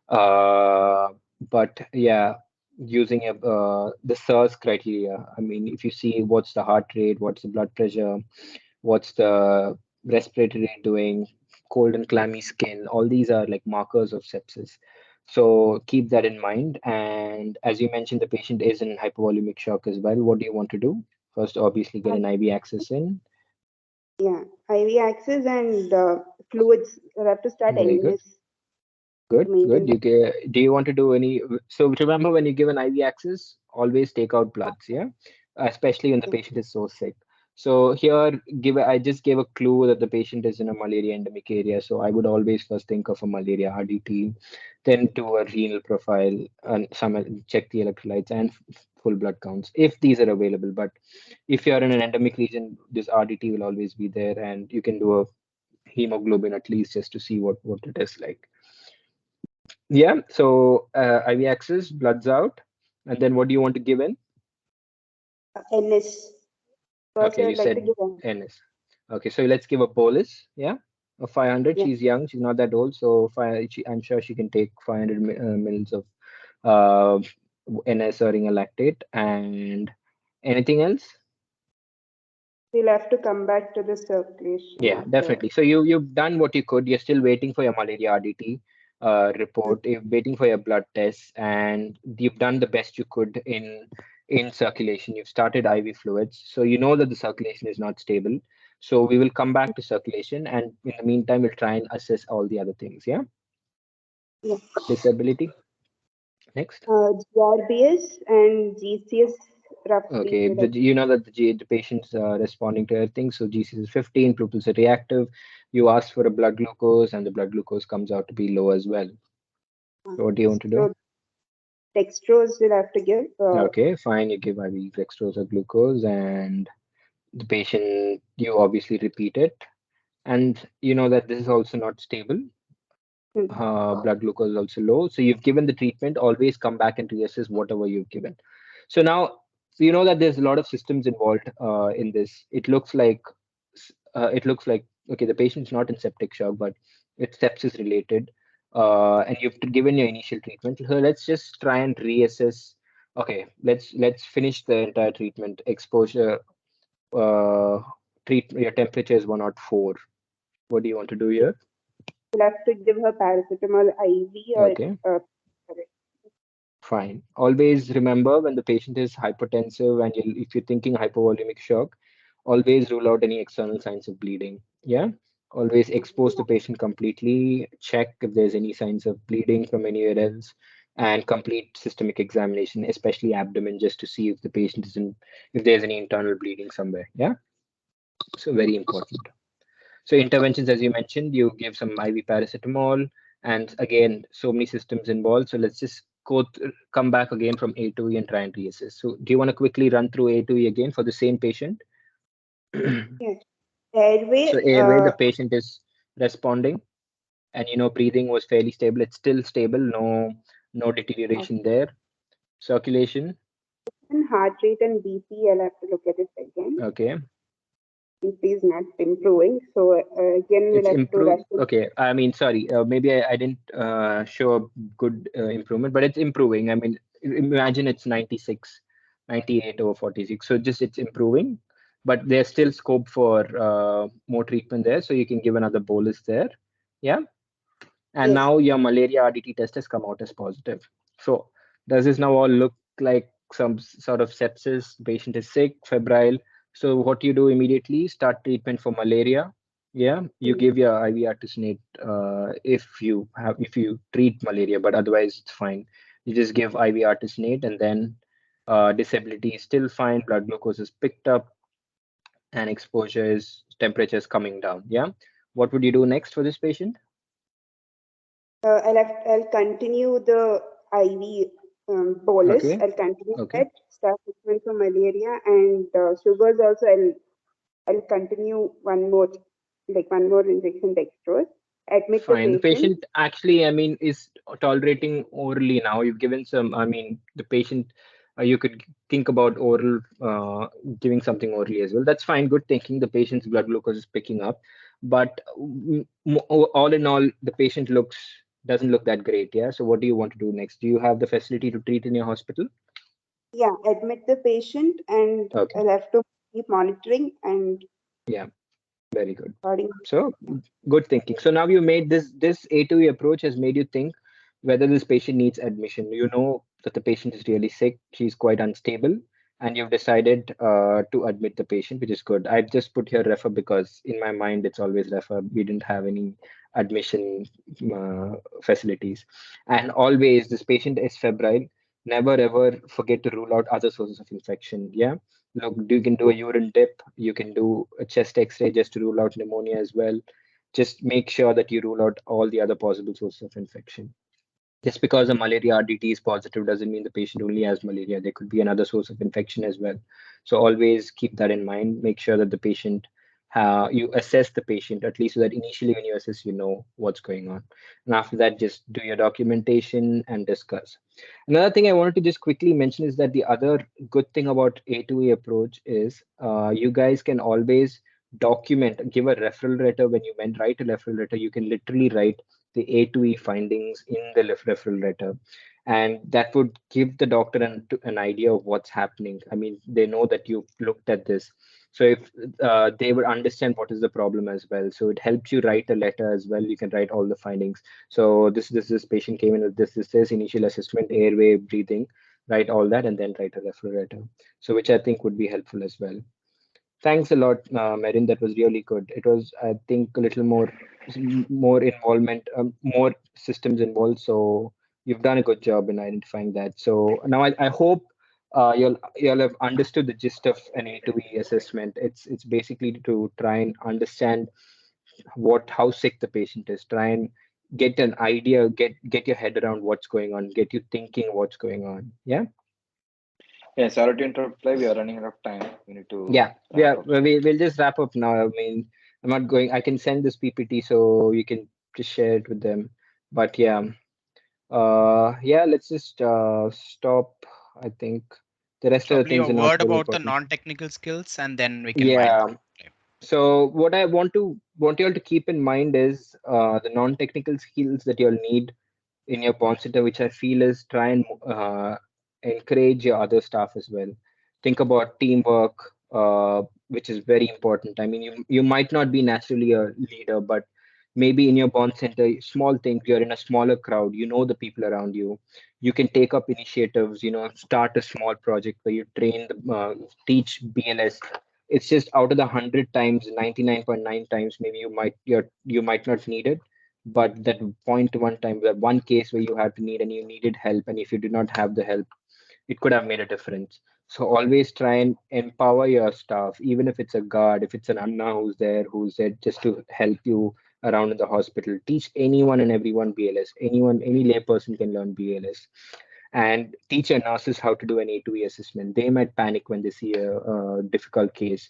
But yeah, using the SIRS criteria. I mean, if you see what's the heart rate, what's the blood pressure, what's the respiratory rate doing, cold and clammy skin, all these are like markers of sepsis. So keep that in mind. And as you mentioned, the patient is in hypovolemic shock as well. What do you want to do? First, obviously, get Uh, an IV access in. yeah, IV access and fluids. You have to start Very good. NS Good, to maintain good. the Do you want to do any? So remember when you give an IV access, always take out bloods, yeah, especially when the yeah, patient is so sick. So here, I just gave a clue that the patient is in a malaria endemic area. So I would always first think of a malaria RDT, then do a renal profile and check the electrolytes and full blood counts if these are available. But if you are in an endemic region, this RDT will always be there, and you can do a hemoglobin at least just to see what it is like. Yeah, so IV access, blood's out, and then what do you want to give in? NS. First, Okay, you I'd like to said give NS. NS. Okay, so let's give a bolus, yeah, of 500. Yeah, She's young, she's not that old, so I'm sure she can take 500 mils of uh, NS or lactate. And anything else? we'll have to come back to the circulation Yeah, after. definitely. So you've done what you could. You're still waiting for your malaria RDT report. You're waiting for your blood tests, and you've done the best you could in circulation. You've started IV fluids, so you know that the circulation is not stable. So we will come back to circulation, and in the meantime, we'll try and assess all the other things. Yeah, Yeah. disability next. GRBS and GCS roughly Okay, like you know that the patient's responding to everything. So GC is 15, pupils are reactive. You ask for a blood glucose, and the blood glucose comes out to be low as well. So what do you want to do? so dextrose we'll have to give. Okay, fine. You give IV dextrose or glucose, and the patient, you obviously repeat it. And you know that this is also not stable. Hmm, Blood glucose is also low. So you've given the treatment. Always come back and reassess whatever you've given. So now, so you know that there's a lot of systems involved in this. It looks like okay, the patient's not in septic shock, but it's sepsis related, and you've given your initial treatment. So let's just try and reassess. Okay, let's finish the entire treatment. Exposure, treat your temperature is 104. What do you want to do here? we'll have to give her paracetamol IV or Okay. uh, Fine. Always remember when the patient is hypertensive and if you're thinking hypovolemic shock, always rule out any external signs of bleeding. Yeah. Always expose the patient completely. Check if there's any signs of bleeding from anywhere else. and complete systemic examination, especially abdomen, just to see if the patient is in, if there's any internal bleeding somewhere. Yeah, so very important. So interventions, as you mentioned, you give some IV paracetamol, and again, so many systems involved. So let's just come back again from A to E and try and reassess. So do you want to quickly run through A to E again for the same patient? Yes. Airway, So airway, the patient is responding, and breathing was fairly stable. It's still stable, no deterioration there. Circulation, and heart rate and BP, I'll have to look at it again. okay. BP is not improving, so again we'll It's have to rush improved. to. Okay, I mean, sorry, maybe I didn't show a good improvement, but it's improving. I mean, imagine it's 96, 98 over 46. So just it's improving, but there's still scope for more treatment there. So you can give another bolus there. Yeah. And Yes. now your malaria RDT test has come out as positive. So does this now all look like some sort of sepsis? Patient is sick, febrile. So what you do immediately, start treatment for malaria. Yeah, you Mm. give your IV artesunate if you treat malaria, but otherwise it's fine. You just give IV artesunate, and then disability is still fine. Blood glucose is picked up, and exposure is temperature is coming down. Yeah. What would you do next for this patient? I'll continue the IV bolus. Okay. I'll continue Okay. that. Start treatment for malaria and sugars also. I'll continue one more injection dextrose. Admit the Fine. The patient. patient actually, I mean, is tolerating orally now. You've given some, I mean, the patient, you could think about giving something orally as well. That's fine. Good thinking. The patient's blood glucose is picking up. But all in all, the patient doesn't look that great. Yeah. So what do you want to do next? Do you have the facility to treat in your hospital? Yeah, admit the patient, and Okay. I'll have to keep monitoring and Yeah. Very good. according. So good thinking. So now you made this A2E approach has made you think whether this patient needs admission. You know that the patient is really sick, she's quite unstable, and you've decided to admit the patient, which is good. I've just put here refer because in my mind it's always refer. We didn't have any admission uh, facilities, and always this patient is febrile. Never ever forget to rule out other sources of infection. Yeah, look, you can do a urine dip, you can do a chest x-ray just to rule out pneumonia as well. Just make sure that you rule out all the other possible sources of infection. Just because a malaria RDT is positive doesn't mean the patient only has malaria. There could be another source of infection as well. So always keep that in mind. Make sure that the patient, you assess the patient, at least so that initially when you assess, you know what's going on. And after that, just do your documentation and discuss. Another thing I wanted to just quickly mention is that the other good thing about A2A approach is you guys can always document, give a referral letter. When you write a referral letter, you can literally write the A2E findings in the referral letter. And that would give the doctor an idea of what's happening. I mean, they know that you've looked at this. So if they would understand what is the problem as well. So it helps you write a letter as well. You can write all the findings. So this patient came in with this initial assessment, airway, breathing, write all that, and then write a referral letter. So which I think would be helpful as well. Thanks a lot, Merin. That was really good. It was, I think, a little more involvement, more systems involved. So you've done a good job in identifying that. So now I hope you'll have understood the gist of an A2E assessment. It's basically to try and understand how sick the patient is. Try and get an idea, get your head around what's going on, get you thinking what's going on. Yeah. Yeah, sorry to interrupt, Fly. We are running out of time. We need to Yeah, wrap yeah, up. we'll just wrap up now. I mean, I'm not going, I can send this PPT so you can just share it with them. But yeah, yeah, let's just stop. I think the rest of the Probably things a are not word very about the important. non-technical skills, and then we can wind Yeah. up. Okay. So what I want you all to keep in mind is the non-technical skills that you'll need in your bond center, which I feel is try and encourage your other staff as well. Think about teamwork, which is very important. I mean, you might not be naturally a leader, but maybe in your bond center, small things, you're in a smaller crowd, you know the people around you. You can take up initiatives, start a small project where you teach BLS. It's just out of the 100 times, 99.9 times, maybe you might not need it, but that point one time, that one case where you had to need and you needed help, and if you did not have the help, it could have made a difference. So always try and empower your staff, even if it's a guard, if it's an Anna who's there just to help you around in the hospital. Teach anyone and everyone BLS. Anyone, any layperson can learn BLS. And teach your nurses how to do an A2E assessment. They might panic when they see a difficult case.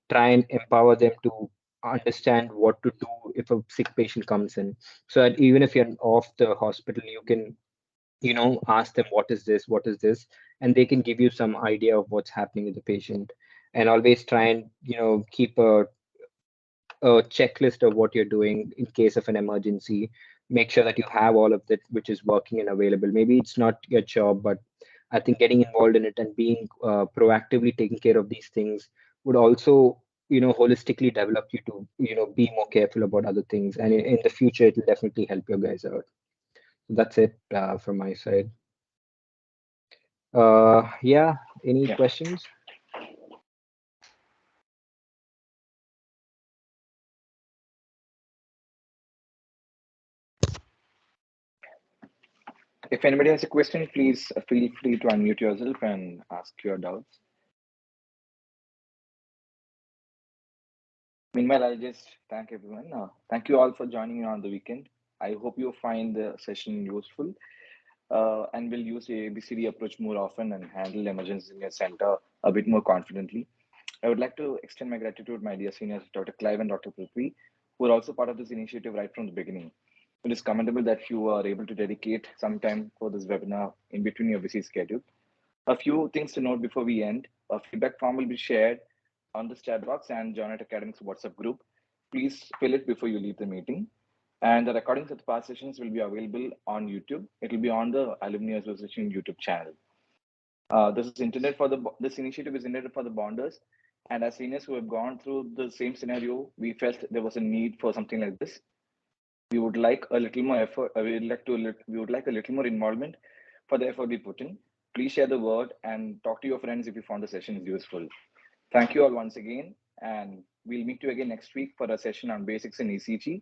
Try and empower them to understand what to do if a sick patient comes in, so that even if you're off the hospital, you can ask them what is this, and they can give you some idea of what's happening with the patient. And always try and keep a checklist of what you're doing in case of an emergency. Make sure that you have all of that which is working and available. Maybe it's not your job, but I think getting involved in it and being proactively taking care of these things would also holistically develop you to be more careful about other things, and in the future it will definitely help you guys out. That's it from my side. Yeah, any Yeah. questions? If anybody has a question, please feel free to unmute yourself and ask your doubts. Meanwhile, I'll just thank everyone. Thank you all for joining me on the weekend. I hope you find the session useful, and will use the ABCD approach more often and handle emergencies in your center a bit more confidently. I would like to extend my gratitude to my dear seniors, Dr. Clive and Dr. Prithvi, who are also part of this initiative right from the beginning. It is commendable that you are able to dedicate some time for this webinar in between your busy schedule. A few things to note before we end. A feedback form will be shared on the chat box and Jonet Academic's WhatsApp group. Please fill it before you leave the meeting. And the recordings of the past sessions will be available on YouTube. It will be on the Alumni Association YouTube channel. This initiative is intended for the bonders, and as seniors who have gone through the same scenario, we felt there was a need for something like this. We would like a little more effort. We would like a little more involvement for the effort we put in. Please share the word and talk to your friends if you found the session is useful. Thank you all once again, and we'll meet you again next week for a session on basics in ECG,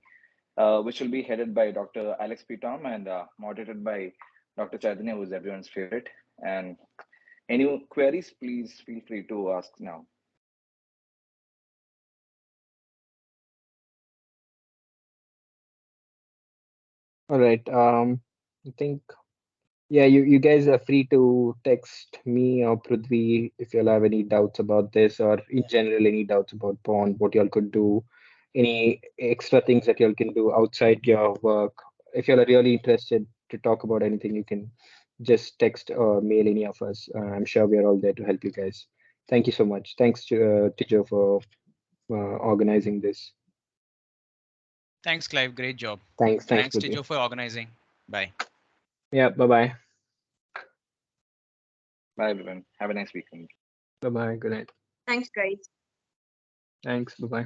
which will be headed by Dr. Alex P. Tom and moderated by Dr. Chaitanya, who is everyone's favorite. And any queries, please feel free to ask now. All right. I think, yeah, you guys are free to text me or Prithvi if you'll have any doubts about this, or in general any doubts about Pond, what y'all could do, any extra things that y'all can do outside your work. If y'all are really interested to talk about anything, you can just text or mail any of us. I'm sure we are all there to help you guys. Thank you so much. Thanks to Joe for organizing this. Thanks, Clive. Great job. Thanks, Thanks, Prithvi. Tijo, for organizing. Bye. Yeah, bye-bye. Bye, everyone. Have a nice weekend. Bye-bye. Good night. Thanks, guys. Thanks. Bye-bye.